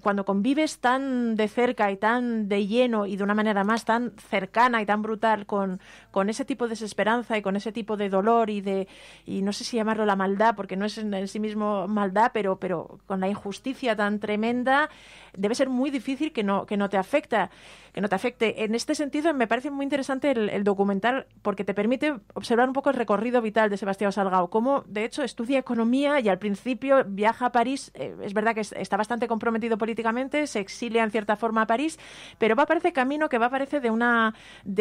cuando convives tan de cerca y tan de lleno y de una manera más tan cercana y tan brutal con ese tipo de desesperanza y con ese tipo de dolor y no sé si llamarlo la maldad, porque no es en sí mismo maldad, pero con la injusticia tan tremenda, debe ser muy difícil que no te afecte. En este sentido, me parece muy interesante el documental, porque te permite observar un poco el recorrido vital de Sebastião Salgado, cómo de hecho estudia economía y al principio viaja a París. Es verdad que está bastante comprometido políticamente, se exilia en cierta forma a París, pero va por ese camino que va a parecer de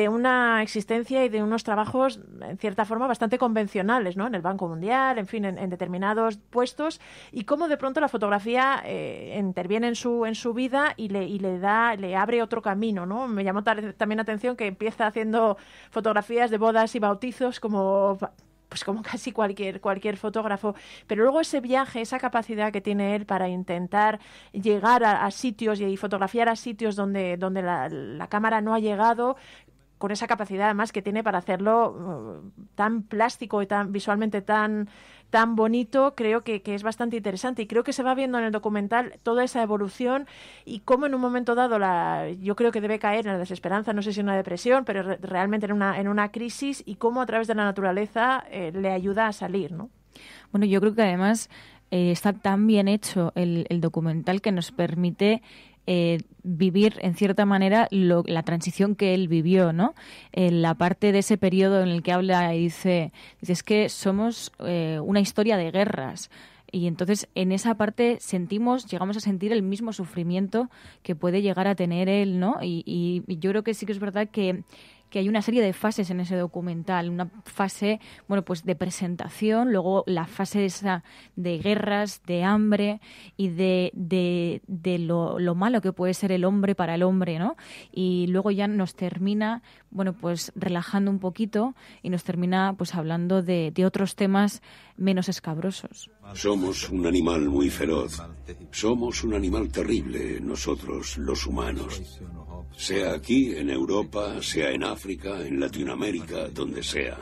una existencia y de unos trabajos en cierta forma bastante convencionales, ¿no? En el Banco Mundial, en fin, en determinados puestos, y cómo de pronto la fotografía interviene en su vida y le abre otro camino, ¿no? Me llamó también la atención que empieza haciendo fotografías de bodas y bautizos como casi cualquier fotógrafo, pero luego ese viaje, esa capacidad que tiene él para intentar llegar a sitios y fotografiar a sitios donde la cámara no ha llegado, con esa capacidad además que tiene para hacerlo tan plástico y tan visualmente tan bonito, creo que es bastante interesante, y creo que se va viendo en el documental toda esa evolución y cómo en un momento dado yo creo que debe caer en la desesperanza, no sé si en una depresión, pero realmente en una crisis, y cómo a través de la naturaleza le ayuda a salir, ¿no? Bueno, yo creo que además está tan bien hecho el documental que nos permite vivir en cierta manera la transición que él vivió, ¿no? La parte de ese periodo en el que habla y dice es que somos una historia de guerras. Y entonces en esa parte llegamos a sentir el mismo sufrimiento que puede llegar a tener él, ¿no? Y yo creo que sí que es verdad que hay una serie de fases en ese documental. Una fase, bueno, pues de presentación, luego la fase esa de guerras, de hambre y de lo malo que puede ser el hombre para el hombre, ¿no? Y luego ya nos termina, bueno, pues relajando un poquito y nos termina pues hablando de otros temas menos escabrosos. Somos un animal muy feroz. Somos un animal terrible, nosotros, los humanos. Sea aquí, en Europa, sea en África, en Latinoamérica, donde sea.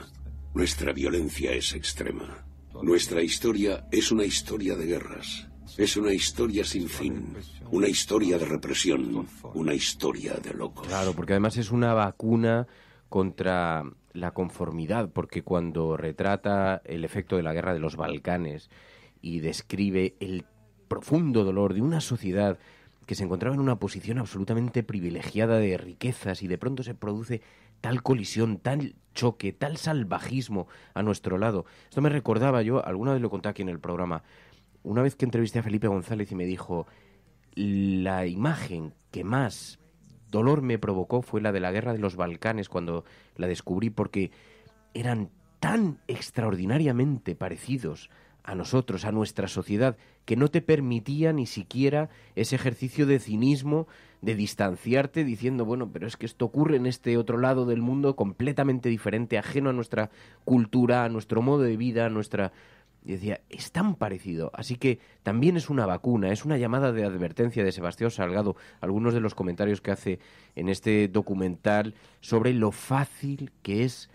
Nuestra violencia es extrema. Nuestra historia es una historia de guerras. Es una historia sin fin. Una historia de represión. Una historia de locos. Claro, porque además es una vacuna contra la conformidad, porque cuando retrata el efecto de la guerra de los Balcanes y describe el profundo dolor de una sociedad que se encontraba en una posición absolutamente privilegiada de riquezas, y de pronto se produce tal colisión, tal choque, tal salvajismo a nuestro lado. Esto me recordaba, yo alguna vez lo conté aquí en el programa, una vez que entrevisté a Felipe González y me dijo, la imagen que más dolor me provocó fue la de la guerra de los Balcanes cuando la descubrí, porque eran tan extraordinariamente parecidos a nosotros, a nuestra sociedad, que no te permitía ni siquiera ese ejercicio de cinismo, de distanciarte diciendo, bueno, pero es que esto ocurre en este otro lado del mundo completamente diferente, ajeno a nuestra cultura, a nuestro modo de vida, a nuestra... Y decía, es tan parecido. Así que también es una vacuna, es una llamada de advertencia de Sebastião Salgado. Algunos de los comentarios que hace en este documental sobre lo fácil que es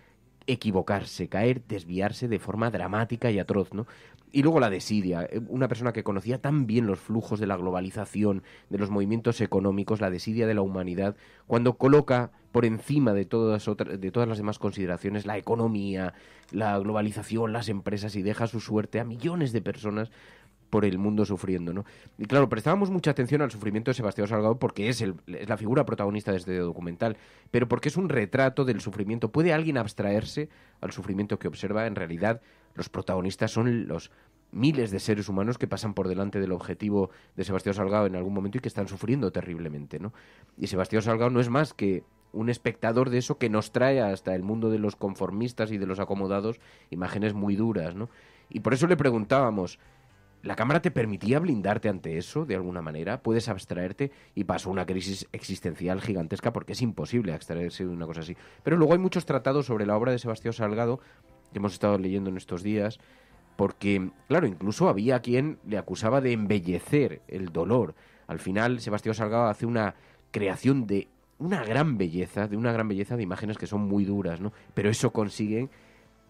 equivocarse, caer, desviarse de forma dramática y atroz, ¿no? Y luego la desidia, una persona que conocía tan bien los flujos de la globalización, de los movimientos económicos, la desidia de la humanidad, cuando coloca por encima de todas las demás consideraciones la economía, la globalización, las empresas, y deja su suerte a millones de personas por el mundo sufriendo, ¿no? Y claro, prestábamos mucha atención al sufrimiento de Sebastião Salgado porque es la figura protagonista de este documental, pero porque es un retrato del sufrimiento. ¿Puede alguien abstraerse al sufrimiento que observa? En realidad, los protagonistas son los miles de seres humanos que pasan por delante del objetivo de Sebastião Salgado en algún momento y que están sufriendo terriblemente, ¿no? Y Sebastião Salgado no es más que un espectador de eso que nos trae hasta el mundo de los conformistas y de los acomodados imágenes muy duras, ¿no? Y por eso le preguntábamos, ¿la cámara te permitía blindarte ante eso de alguna manera? ¿Puedes abstraerte? Y pasó una crisis existencial gigantesca porque es imposible abstraerse de una cosa así. Pero luego hay muchos tratados sobre la obra de Sebastião Salgado que hemos estado leyendo en estos días, porque, claro, incluso había quien le acusaba de embellecer el dolor. Al final, Sebastião Salgado hace una creación de una gran belleza de imágenes que son muy duras, ¿no? Pero eso consigue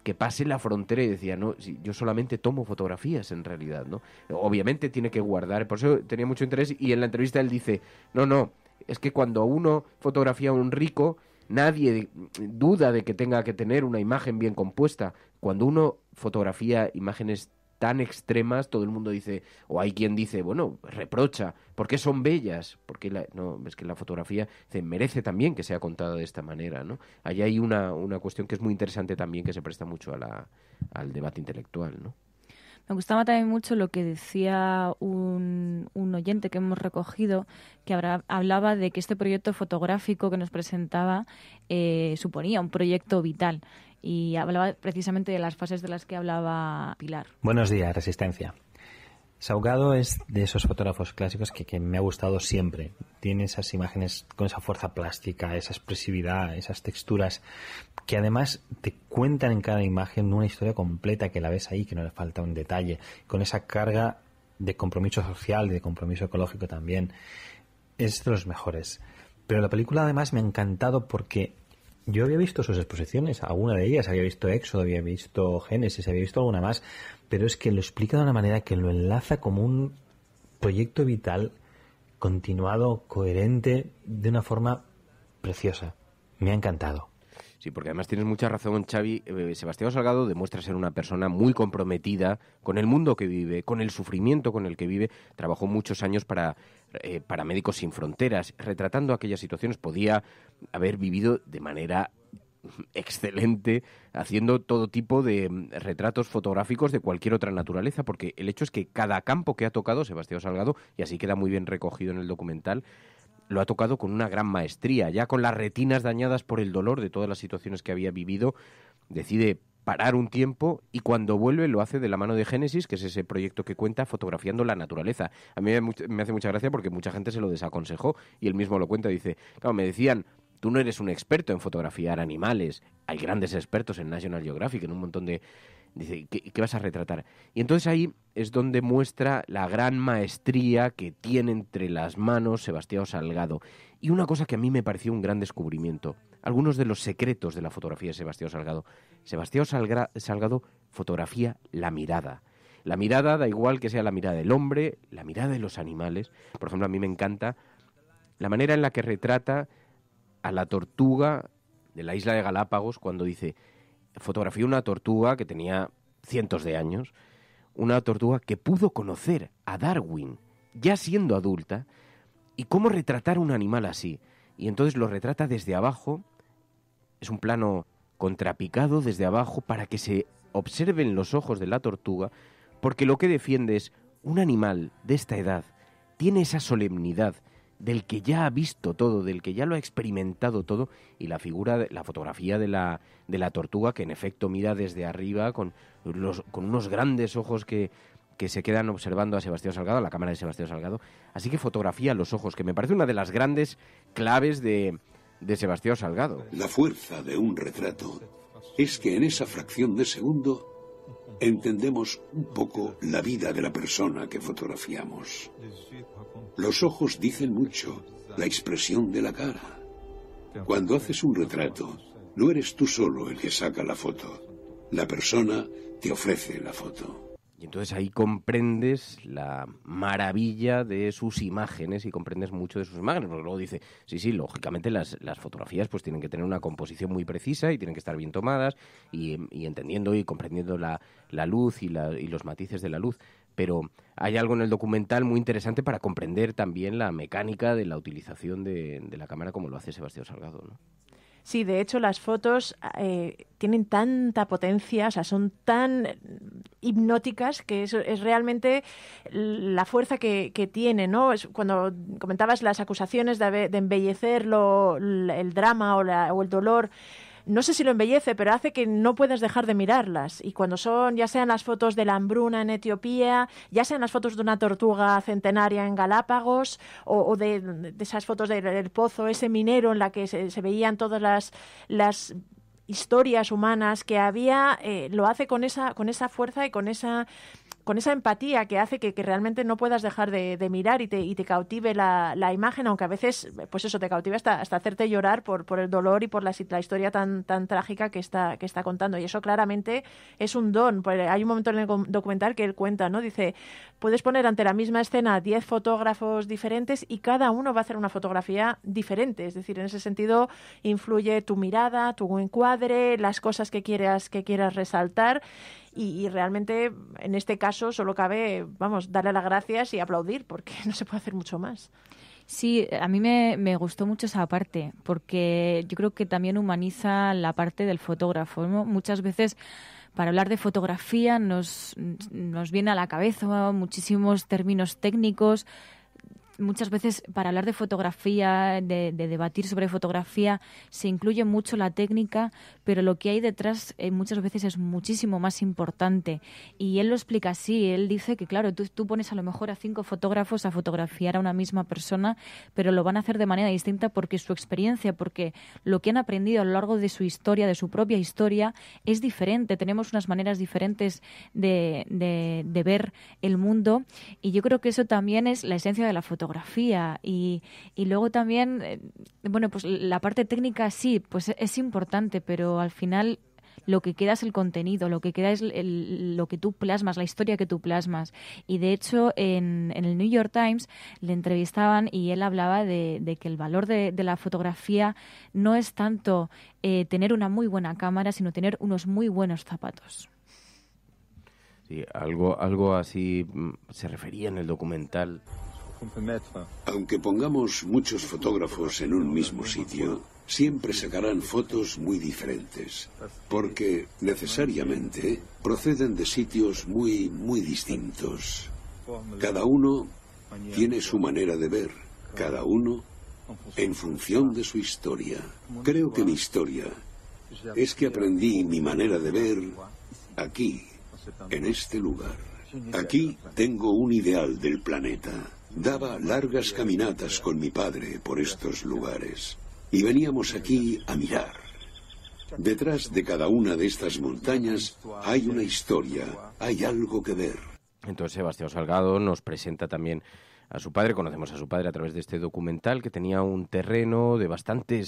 que pase la frontera y decía, no, si yo solamente tomo fotografías en realidad, ¿no? Obviamente tiene que guardar, por eso tenía mucho interés, y en la entrevista él dice, no, es que cuando uno fotografía a un rico, nadie duda de que tenga que tener una imagen bien compuesta. Cuando uno fotografía imágenes tan extremas, todo el mundo dice, o hay quien dice, bueno, reprocha, ¿por qué son bellas? Porque no, es que la fotografía merece también que sea contada de esta manera, ¿no? Ahí hay una cuestión que es muy interesante también, que se presta mucho al debate intelectual, ¿no? Me gustaba también mucho lo que decía un oyente que hemos recogido, que hablaba de que este proyecto fotográfico que nos presentaba suponía un proyecto vital. Y hablaba precisamente de las fases de las que hablaba Pilar. Buenos días, Resistencia. Salgado es de esos fotógrafos clásicos que me ha gustado siempre. Tiene esas imágenes con esa fuerza plástica, esa expresividad, esas texturas, que además te cuentan en cada imagen una historia completa, que la ves ahí, que no le falta un detalle, con esa carga de compromiso social, de compromiso ecológico también. Es de los mejores. Pero la película además me ha encantado porque yo había visto sus exposiciones, alguna de ellas, había visto Éxodo, había visto Génesis, había visto alguna más, pero es que lo explica de una manera que lo enlaza como un proyecto vital, continuado, coherente, de una forma preciosa. Me ha encantado. Sí, porque además tienes mucha razón, Xavi. Sebastián Salgado demuestra ser una persona muy comprometida con el mundo que vive, con el sufrimiento con el que vive. Trabajó muchos años para Médicos Sin Fronteras, retratando aquellas situaciones. Podía haber vivido de manera excelente, haciendo todo tipo de retratos fotográficos de cualquier otra naturaleza, porque el hecho es que cada campo que ha tocado Sebastián Salgado, y así queda muy bien recogido en el documental, lo ha tocado con una gran maestría. Ya con las retinas dañadas por el dolor de todas las situaciones que había vivido, decide parar un tiempo, y cuando vuelve lo hace de la mano de Génesis, que es ese proyecto que cuenta fotografiando la naturaleza. A mí me hace mucha gracia porque mucha gente se lo desaconsejó, y él mismo lo cuenta. Dice, claro, me decían, tú no eres un experto en fotografiar animales. Hay grandes expertos en National Geographic, en un montón de... Dice, ¿qué vas a retratar? Y entonces ahí es donde muestra la gran maestría que tiene entre las manos Sebastián Salgado. Y una cosa que a mí me pareció un gran descubrimiento, algunos de los secretos de la fotografía de Sebastián Salgado. Sebastián Salgado fotografía la mirada. La mirada, da igual que sea la mirada del hombre, la mirada de los animales. Por ejemplo, a mí me encanta la manera en la que retrata a la tortuga de la isla de Galápagos, cuando dice... Fotografió una tortuga que tenía cientos de años, una tortuga que pudo conocer a Darwin ya siendo adulta, y cómo retratar un animal así. Y entonces lo retrata desde abajo, es un plano contrapicado desde abajo para que se observen los ojos de la tortuga, porque lo que defiende es un animal de esta edad, tiene esa solemnidad del que ya ha visto todo, del que ya lo ha experimentado todo, y la fotografía de la tortuga, que en efecto mira desde arriba con unos grandes ojos que se quedan observando a Sebastián Salgado, a la cámara de Sebastián Salgado. Así que fotografía los ojos, que me parece una de las grandes claves de Sebastián Salgado. La fuerza de un retrato es que en esa fracción de segundo entendemos un poco la vida de la persona que fotografiamos. Los ojos dicen mucho, la expresión de la cara. Cuando haces un retrato, no eres tú solo el que saca la foto. La persona te ofrece la foto. Y entonces ahí comprendes la maravilla de sus imágenes, y comprendes mucho de sus imágenes, porque luego dice, sí, lógicamente las fotografías pues tienen que tener una composición muy precisa y tienen que estar bien tomadas, y entendiendo y comprendiendo la luz y los matices de la luz. Pero hay algo en el documental muy interesante para comprender también la mecánica de la utilización de la cámara, como lo hace Sebastián Salgado, ¿no? Sí, de hecho las fotos tienen tanta potencia, o sea, son tan hipnóticas, que es realmente la fuerza que tiene, ¿no? Cuando comentabas las acusaciones de embellecer el drama o el dolor, no sé si lo embellece, pero hace que no puedas dejar de mirarlas. Y cuando son, ya sean las fotos de la hambruna en Etiopía, ya sean las fotos de una tortuga centenaria en Galápagos, o de esas fotos del pozo ese minero en la que se veían todas las historias humanas que había, lo hace con esa fuerza y con esa con esa empatía que hace que realmente no puedas dejar de mirar y te cautive la imagen, aunque a veces, pues eso, te cautive hasta hacerte llorar por el dolor y por la historia tan trágica que está contando. Y eso claramente es un don. Hay un momento en el documental que él cuenta, ¿no? Dice, puedes poner ante la misma escena 10 fotógrafos diferentes y cada uno va a hacer una fotografía diferente. Es decir, en ese sentido influye tu mirada, tu encuadre, las cosas que quieras resaltar. Y realmente, en este caso, solo cabe, darle las gracias y aplaudir, porque no se puede hacer mucho más. Sí, a mí me gustó mucho esa parte, porque yo creo que también humaniza la parte del fotógrafo, ¿no? Muchas veces, para hablar de fotografía, nos viene a la cabeza muchísimos términos técnicos. Muchas veces para hablar de fotografía, de debatir sobre fotografía, se incluye mucho la técnica, pero lo que hay detrás muchas veces es muchísimo más importante. Y él lo explica así, él dice que claro, tú pones a lo mejor a 5 fotógrafos a fotografiar a una misma persona, pero lo van a hacer de manera distinta porque su experiencia, porque lo que han aprendido a lo largo de su historia, de su propia historia, es diferente. Tenemos unas maneras diferentes de ver el mundo, y yo creo que eso también es la esencia de la fotografía. Y luego también, pues la parte técnica sí, pues es importante, pero al final lo que queda es el contenido, lo que queda es lo que tú plasmas, la historia que tú plasmas. Y de hecho en el New York Times le entrevistaban y él hablaba de que el valor de la fotografía no es tanto tener una muy buena cámara, sino tener unos muy buenos zapatos. Sí, algo así se refería en el documental. Aunque pongamos muchos fotógrafos en un mismo sitio, siempre sacarán fotos muy diferentes, porque necesariamente proceden de sitios muy distintos. Cada uno tiene su manera de ver, cada uno en función de su historia. Creo que mi historia es que aprendí mi manera de ver aquí, en este lugar. Aquí tengo un ideal del planeta. Daba largas caminatas con mi padre por estos lugares y veníamos aquí a mirar. Detrás de cada una de estas montañas hay una historia, hay algo que ver. Entonces Sebastián Salgado nos presenta también a su padre. Conocemos a su padre a través de este documental, que tenía un terreno de bastante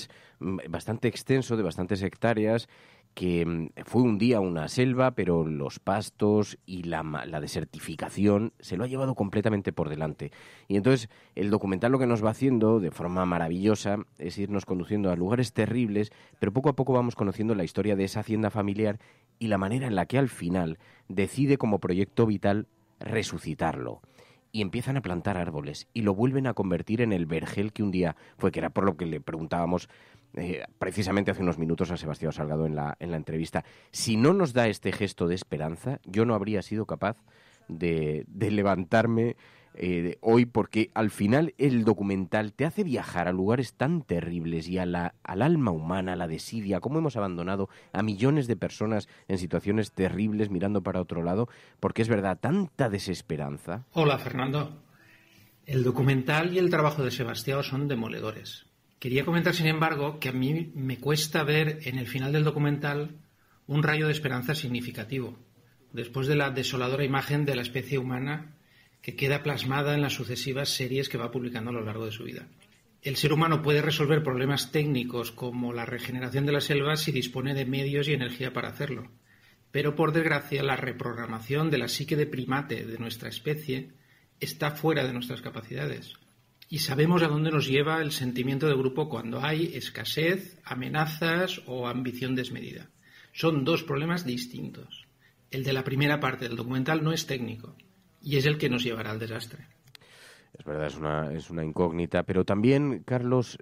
extenso, de bastantes hectáreas, que fue un día una selva, pero los pastos y la desertificación se lo ha llevado completamente por delante. Y entonces el documental lo que nos va haciendo de forma maravillosa es irnos conduciendo a lugares terribles, pero poco a poco vamos conociendo la historia de esa hacienda familiar y la manera en la que al final decide como proyecto vital resucitarlo. Y empiezan a plantar árboles y lo vuelven a convertir en el vergel que un día fue, que era por lo que le preguntábamos precisamente hace unos minutos a Sebastián Salgado en la entrevista. Si no nos da este gesto de esperanza, yo no habría sido capaz de levantarme hoy, porque al final el documental te hace viajar a lugares tan terribles y al alma humana, a la desidia, cómo hemos abandonado a millones de personas en situaciones terribles mirando para otro lado, porque es verdad, tanta desesperanza. Hola, Fernando. El documental y el trabajo de Sebastián son demoledores. Quería comentar, sin embargo, que a mí me cuesta ver en el final del documental un rayo de esperanza significativo, después de la desoladora imagen de la especie humana que queda plasmada en las sucesivas series que va publicando a lo largo de su vida. El ser humano puede resolver problemas técnicos como la regeneración de las selvas si dispone de medios y energía para hacerlo. Pero, por desgracia, la reprogramación de la psique de primate de nuestra especie está fuera de nuestras capacidades. Y sabemos a dónde nos lleva el sentimiento de grupo cuando hay escasez, amenazas o ambición desmedida. Son dos problemas distintos. El de la primera parte del documental no es técnico y es el que nos llevará al desastre. Es verdad, es una incógnita, pero también, Carlos,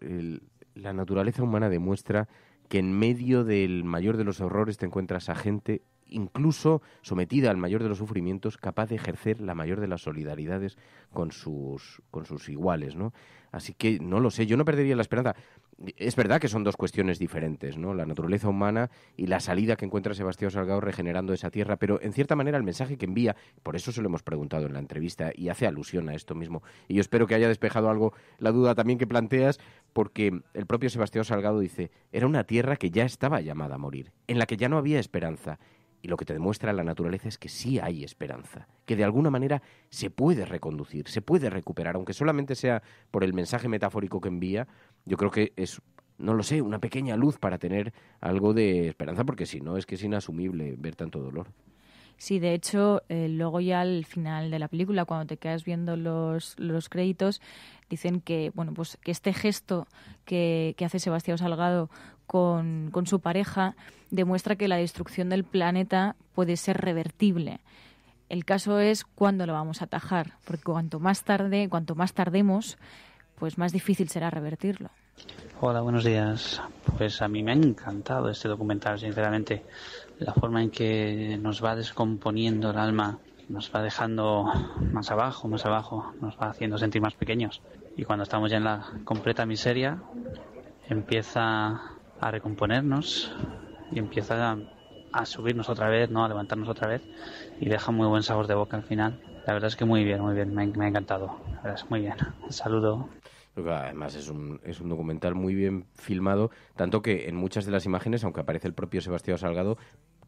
la naturaleza humana demuestra que en medio del mayor de los horrores te encuentras a gente, incluso sometida al mayor de los sufrimientos, capaz de ejercer la mayor de las solidaridades con sus iguales, ¿no? Así que no lo sé, yo no perdería la esperanza. Es verdad que son dos cuestiones diferentes, ¿no? La naturaleza humana y la salida que encuentra Sebastián Salgado regenerando esa tierra, pero en cierta manera el mensaje que envía, por eso se lo hemos preguntado en la entrevista y hace alusión a esto mismo. Y yo espero que haya despejado algo la duda también que planteas, porque el propio Sebastián Salgado dice, era una tierra que ya estaba llamada a morir, en la que ya no había esperanza. Y lo que te demuestra la naturaleza es que sí hay esperanza, que de alguna manera se puede reconducir, se puede recuperar, aunque solamente sea por el mensaje metafórico que envía. Yo creo que es, no lo sé, una pequeña luz para tener algo de esperanza, porque si no es que es inasumible ver tanto dolor. Sí, de hecho, luego ya al final de la película, cuando te quedas viendo los créditos, dicen que bueno, pues que este gesto que hace Sebastião Salgado con su pareja demuestra que la destrucción del planeta puede ser revertible. El caso es cuándo lo vamos a atajar, porque cuanto más tardemos, pues más difícil será revertirlo. Hola, buenos días. Pues a mí me ha encantado este documental, sinceramente. La forma en que nos va descomponiendo el alma, nos va dejando más abajo, nos va haciendo sentir más pequeños. Y cuando estamos ya en la completa miseria, empieza a recomponernos y empieza a subirnos otra vez, ¿no? A levantarnos otra vez, y deja muy buen sabor de boca al final. La verdad es que muy bien, me ha encantado. La verdad es muy bien. Un saludo. Además es un documental muy bien filmado, tanto que en muchas de las imágenes, aunque aparece el propio Sebastião Salgado,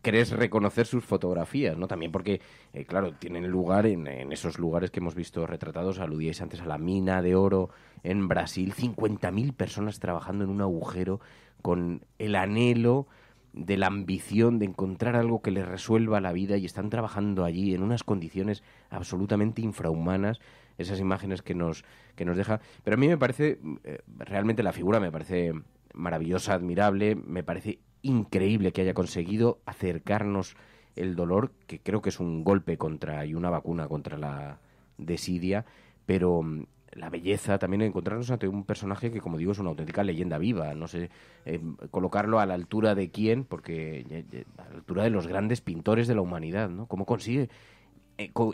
crees reconocer sus fotografías, ¿no? También porque, claro, tienen lugar en esos lugares que hemos visto retratados. Aludíais antes a la mina de oro en Brasil, 50.000 personas trabajando en un agujero con el anhelo de la ambición de encontrar algo que les resuelva la vida, y están trabajando allí en unas condiciones absolutamente infrahumanas. Esas imágenes que nos deja. Pero a mí me parece, realmente la figura me parece maravillosa, admirable, me parece increíble que haya conseguido acercarnos el dolor, que creo que es un golpe y una vacuna contra la desidia, pero la belleza también de encontrarnos ante un personaje que, como digo, es una auténtica leyenda viva. No sé colocarlo a la altura de quién, porque a la altura de los grandes pintores de la humanidad, ¿no? ¿Cómo consigue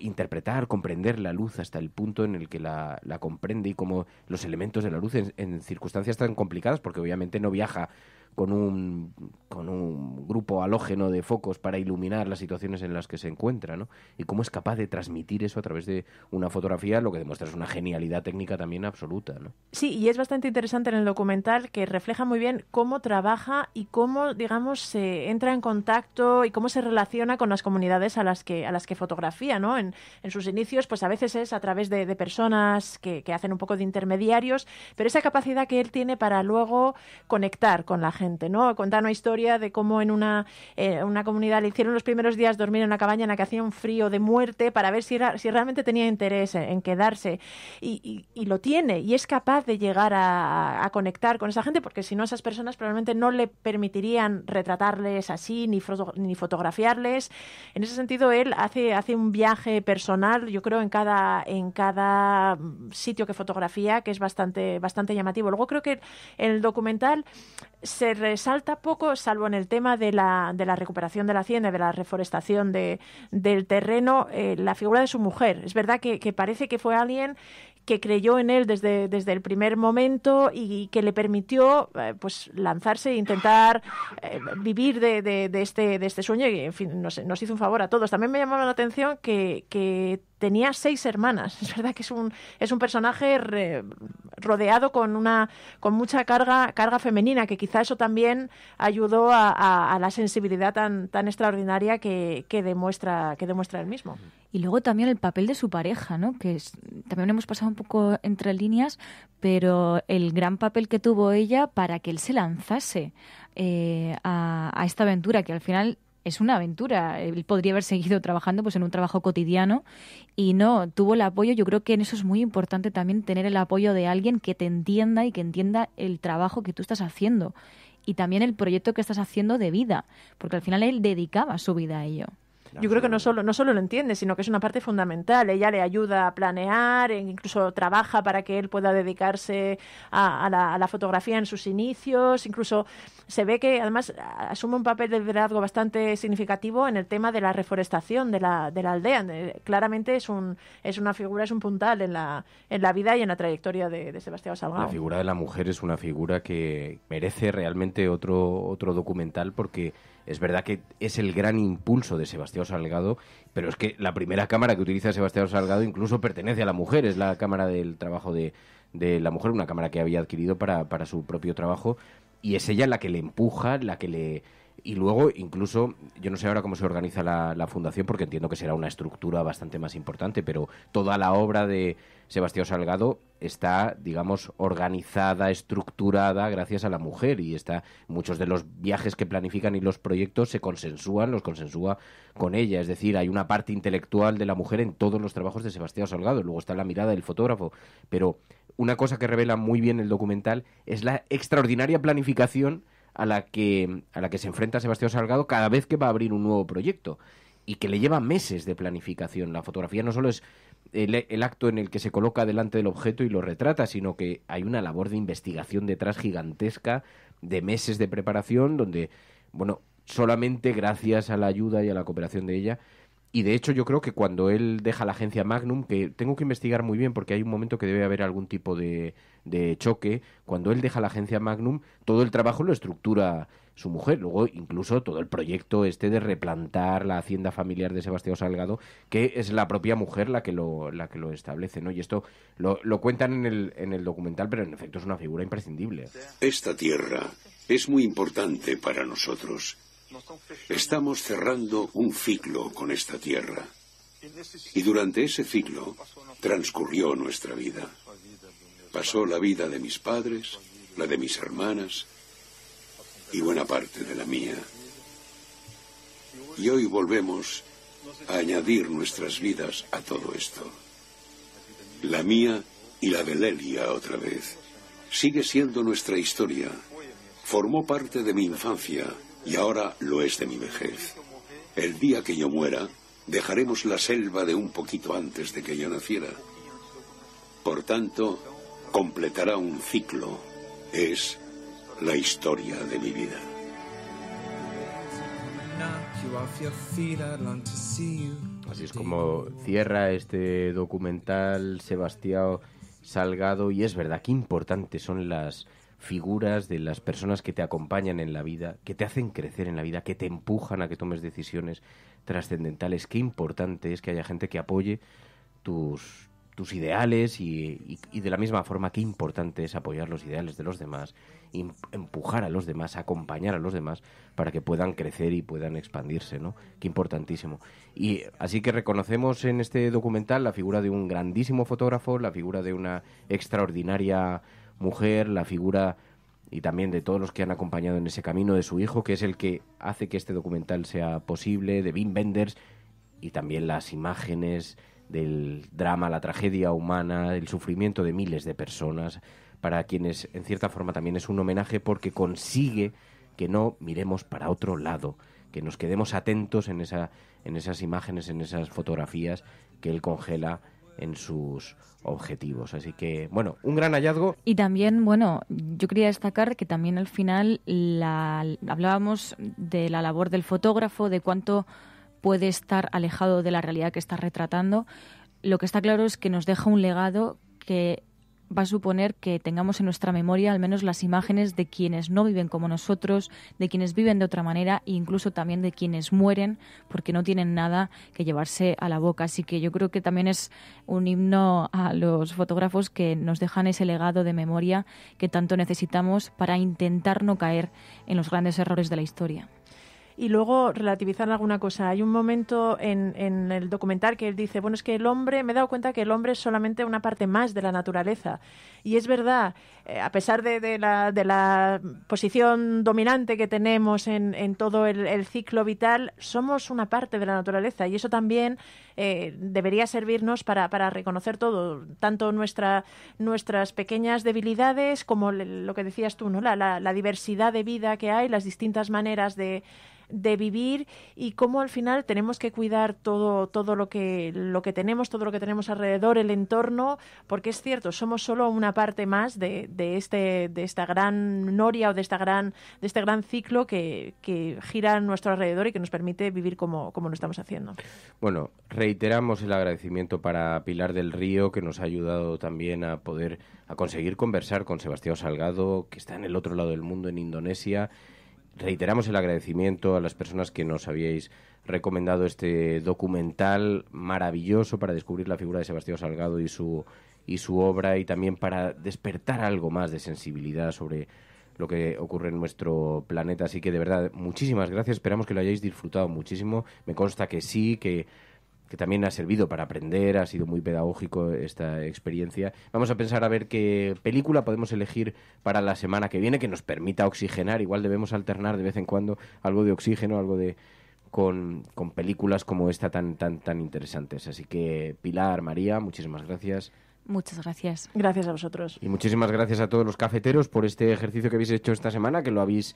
interpretar, comprender la luz hasta el punto en el que la comprende, y cómo los elementos de la luz en circunstancias tan complicadas, porque obviamente no viaja con un grupo halógeno de focos para iluminar las situaciones en las que se encuentra, ¿no? Y cómo es capaz de transmitir eso a través de una fotografía, lo que demuestra es una genialidad técnica también absoluta, ¿no? Sí, y es bastante interesante en el documental, que refleja muy bien cómo trabaja y cómo, digamos, se entra en contacto y cómo se relaciona con las comunidades a las que fotografía, ¿no? En sus inicios, pues a veces es a través de personas que hacen un poco de intermediarios, pero esa capacidad que él tiene para luego conectar con la gente, ¿no? Contar una historia de cómo en una comunidad le hicieron los primeros días dormir en una cabaña en la que hacía un frío de muerte para ver si realmente tenía interés en quedarse, y lo tiene, y es capaz de llegar a conectar con esa gente, porque si no, esas personas probablemente no le permitirían retratarles así ni fotografiarles. En ese sentido, él hace un viaje personal, yo creo, en cada sitio que fotografía, que es bastante llamativo. Luego creo que el documental se resalta poco, salvo en el tema de la recuperación de la hacienda, de la reforestación del terreno, la figura de su mujer. Es verdad que parece que fue alguien que creyó en él desde el primer momento y que le permitió pues lanzarse e intentar vivir de este sueño, y en fin, nos hizo un favor a todos. También me llamaba la atención que tenía 6 hermanas. Es verdad que es un personaje rodeado con mucha carga femenina, que quizá eso también ayudó a la sensibilidad tan extraordinaria que demuestra él mismo. Y luego también el papel de su pareja, ¿no? Que también hemos pasado un poco entre líneas, pero el gran papel que tuvo ella para que él se lanzase a esta aventura, que al final es una aventura. Él podría haber seguido trabajando pues en un trabajo cotidiano, y no, tuvo el apoyo. Yo creo que en eso es muy importante también tener el apoyo de alguien que te entienda y que entienda el trabajo que tú estás haciendo, y también el proyecto que estás haciendo de vida, porque al final él dedicaba su vida a ello. Yo creo que no solo lo entiende, sino que es una parte fundamental. Ella le ayuda a planear, e incluso trabaja para que él pueda dedicarse a la fotografía en sus inicios. Incluso se ve que además asume un papel de liderazgo bastante significativo en el tema de la reforestación de la aldea. Claramente es una figura, es un puntal en la vida y en la trayectoria de Sebastião Salgado. La figura de la mujer es una figura que merece realmente otro documental, porque es verdad que es el gran impulso de Sebastião Salgado, pero es que la primera cámara que utiliza Sebastião Salgado incluso pertenece a la mujer, es la cámara del trabajo de la mujer, una cámara que había adquirido para su propio trabajo, y es ella la que le empuja, la que Y luego, incluso, yo no sé ahora cómo se organiza la fundación, porque entiendo que será una estructura bastante más importante, pero toda la obra de Sebastião Salgado está, digamos, organizada, estructurada gracias a la mujer, y muchos de los viajes que planifican y los proyectos los consensúa con ella. Es decir, hay una parte intelectual de la mujer en todos los trabajos de Sebastião Salgado. Luego está la mirada del fotógrafo. Pero una cosa que revela muy bien el documental es la extraordinaria planificación a la que se enfrenta Sebastião Salgado cada vez que va a abrir un nuevo proyecto, y que le lleva meses de planificación. La fotografía no solo es el acto en el que se coloca delante del objeto y lo retrata, sino que hay una labor de investigación detrás gigantesca, de meses de preparación, donde, bueno, solamente gracias a la ayuda y a la cooperación de ella. Y de hecho yo creo que cuando él deja la agencia Magnum, que tengo que investigar muy bien porque hay un momento que debe haber algún tipo de choque, cuando él deja la agencia Magnum, todo el trabajo lo estructura su mujer. Luego incluso todo el proyecto de replantar la hacienda familiar de Sebastião Salgado, que es la propia mujer la que lo establece, ¿no? Y esto lo cuentan en el documental, pero en efecto es una figura imprescindible. Esta tierra es muy importante para nosotros. Estamos cerrando un ciclo con esta tierra. Y durante ese ciclo transcurrió nuestra vida. Pasó la vida de mis padres, la de mis hermanas y buena parte de la mía. Y hoy volvemos a añadir nuestras vidas a todo esto. La mía y la de Lelia otra vez. Sigue siendo nuestra historia. Formó parte de mi infancia y ahora lo es de mi vejez. El día que yo muera, dejaremos la selva de un poquito antes de que yo naciera. Por tanto, completará un ciclo. Es la historia de mi vida. Así es como cierra este documental Sebastião Salgado, y es verdad, qué importantes son las figuras de las personas que te acompañan en la vida, que te hacen crecer en la vida, que te empujan a que tomes decisiones trascendentales. Qué importante es que haya gente que apoye tus ideales y de la misma forma qué importante es apoyar los ideales de los demás, empujar a los demás, acompañar a los demás para que puedan crecer y puedan expandirse, ¿no? Qué importantísimo. Y así que reconocemos en este documental la figura de un grandísimo fotógrafo, la figura de una extraordinaria mujer, la figura y también de todos los que han acompañado en ese camino, de su hijo, que es el que hace que este documental sea posible, de Wim Wenders, y también las imágenes del drama, la tragedia humana, el sufrimiento de miles de personas, para quienes en cierta forma también es un homenaje, porque consigue que no miremos para otro lado, que nos quedemos atentos en esas imágenes, en esas fotografías que él congela en sus objetivos. Así que, bueno, un gran hallazgo. Y también, bueno, yo quería destacar que también al final hablábamos de la labor del fotógrafo, de cuánto puede estar alejado de la realidad que está retratando. Lo que está claro es que nos deja un legado que va a suponer que tengamos en nuestra memoria al menos las imágenes de quienes no viven como nosotros, de quienes viven de otra manera e incluso también de quienes mueren porque no tienen nada que llevarse a la boca. Así que yo creo que también es un himno a los fotógrafos que nos dejan ese legado de memoria que tanto necesitamos para intentar no caer en los grandes errores de la historia. Y luego relativizar alguna cosa. Hay un momento en el documental que él dice, bueno, es que el hombre, me he dado cuenta que el hombre es solamente una parte más de la naturaleza. Y es verdad, a pesar de la posición dominante que tenemos en todo el ciclo vital, somos una parte de la naturaleza. Y eso también debería servirnos para reconocer todo, tanto nuestras pequeñas debilidades como lo que decías tú, ¿no? La diversidad de vida que hay, las distintas maneras de vivir, y cómo al final tenemos que cuidar todo lo que tenemos, todo lo que tenemos alrededor, el entorno, porque es cierto, somos solo una parte más de esta gran noria o de este gran ciclo que gira a nuestro alrededor y que nos permite vivir como lo estamos haciendo. Bueno, reiteramos el agradecimiento para Pilar del Río, que nos ha ayudado también a conseguir conversar con Sebastião Salgado, que está en el otro lado del mundo, en Indonesia. Reiteramos el agradecimiento a las personas que nos habíais recomendado este documental maravilloso para descubrir la figura de Sebastião Salgado y su obra, y también para despertar algo más de sensibilidad sobre lo que ocurre en nuestro planeta. Así que de verdad, muchísimas gracias. Esperamos que lo hayáis disfrutado muchísimo. Me consta que sí, que también ha servido para aprender, ha sido muy pedagógico esta experiencia. Vamos a pensar a ver qué película podemos elegir para la semana que viene que nos permita oxigenar. Igual debemos alternar de vez en cuando algo de oxígeno, algo de con películas como esta tan interesantes. Así que Pilar, María, muchísimas gracias. Muchas gracias. Gracias a vosotros. Y muchísimas gracias a todos los cafeteros por este ejercicio que habéis hecho esta semana, que habéis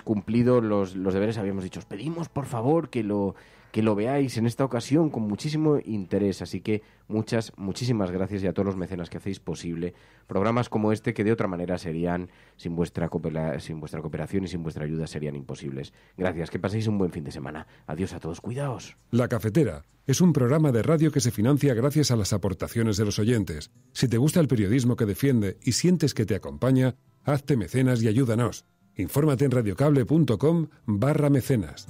cumplido los deberes. Habíamos dicho, os pedimos por favor que lo veáis en esta ocasión con muchísimo interés. Así que muchísimas gracias, y a todos los mecenas que hacéis posible programas como este, que de otra manera serían, sin vuestra cooperación y sin vuestra ayuda, serían imposibles. Gracias, que paséis un buen fin de semana. Adiós a todos, cuidaos. La Cafetera es un programa de radio que se financia gracias a las aportaciones de los oyentes. Si te gusta el periodismo que defiende y sientes que te acompaña, hazte mecenas y ayúdanos. Infórmate en radiocable.com/mecenas.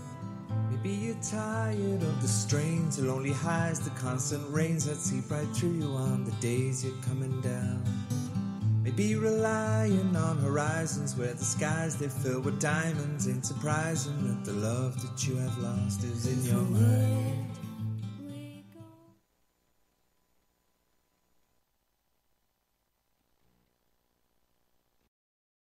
Maybe you're tired of the strains, the lonely highs, the constant rains that seep right through you on the days you're coming down. Maybe relying on horizons where the skies they fill with diamonds. Ain't surprising that the love that you have lost is in your mind.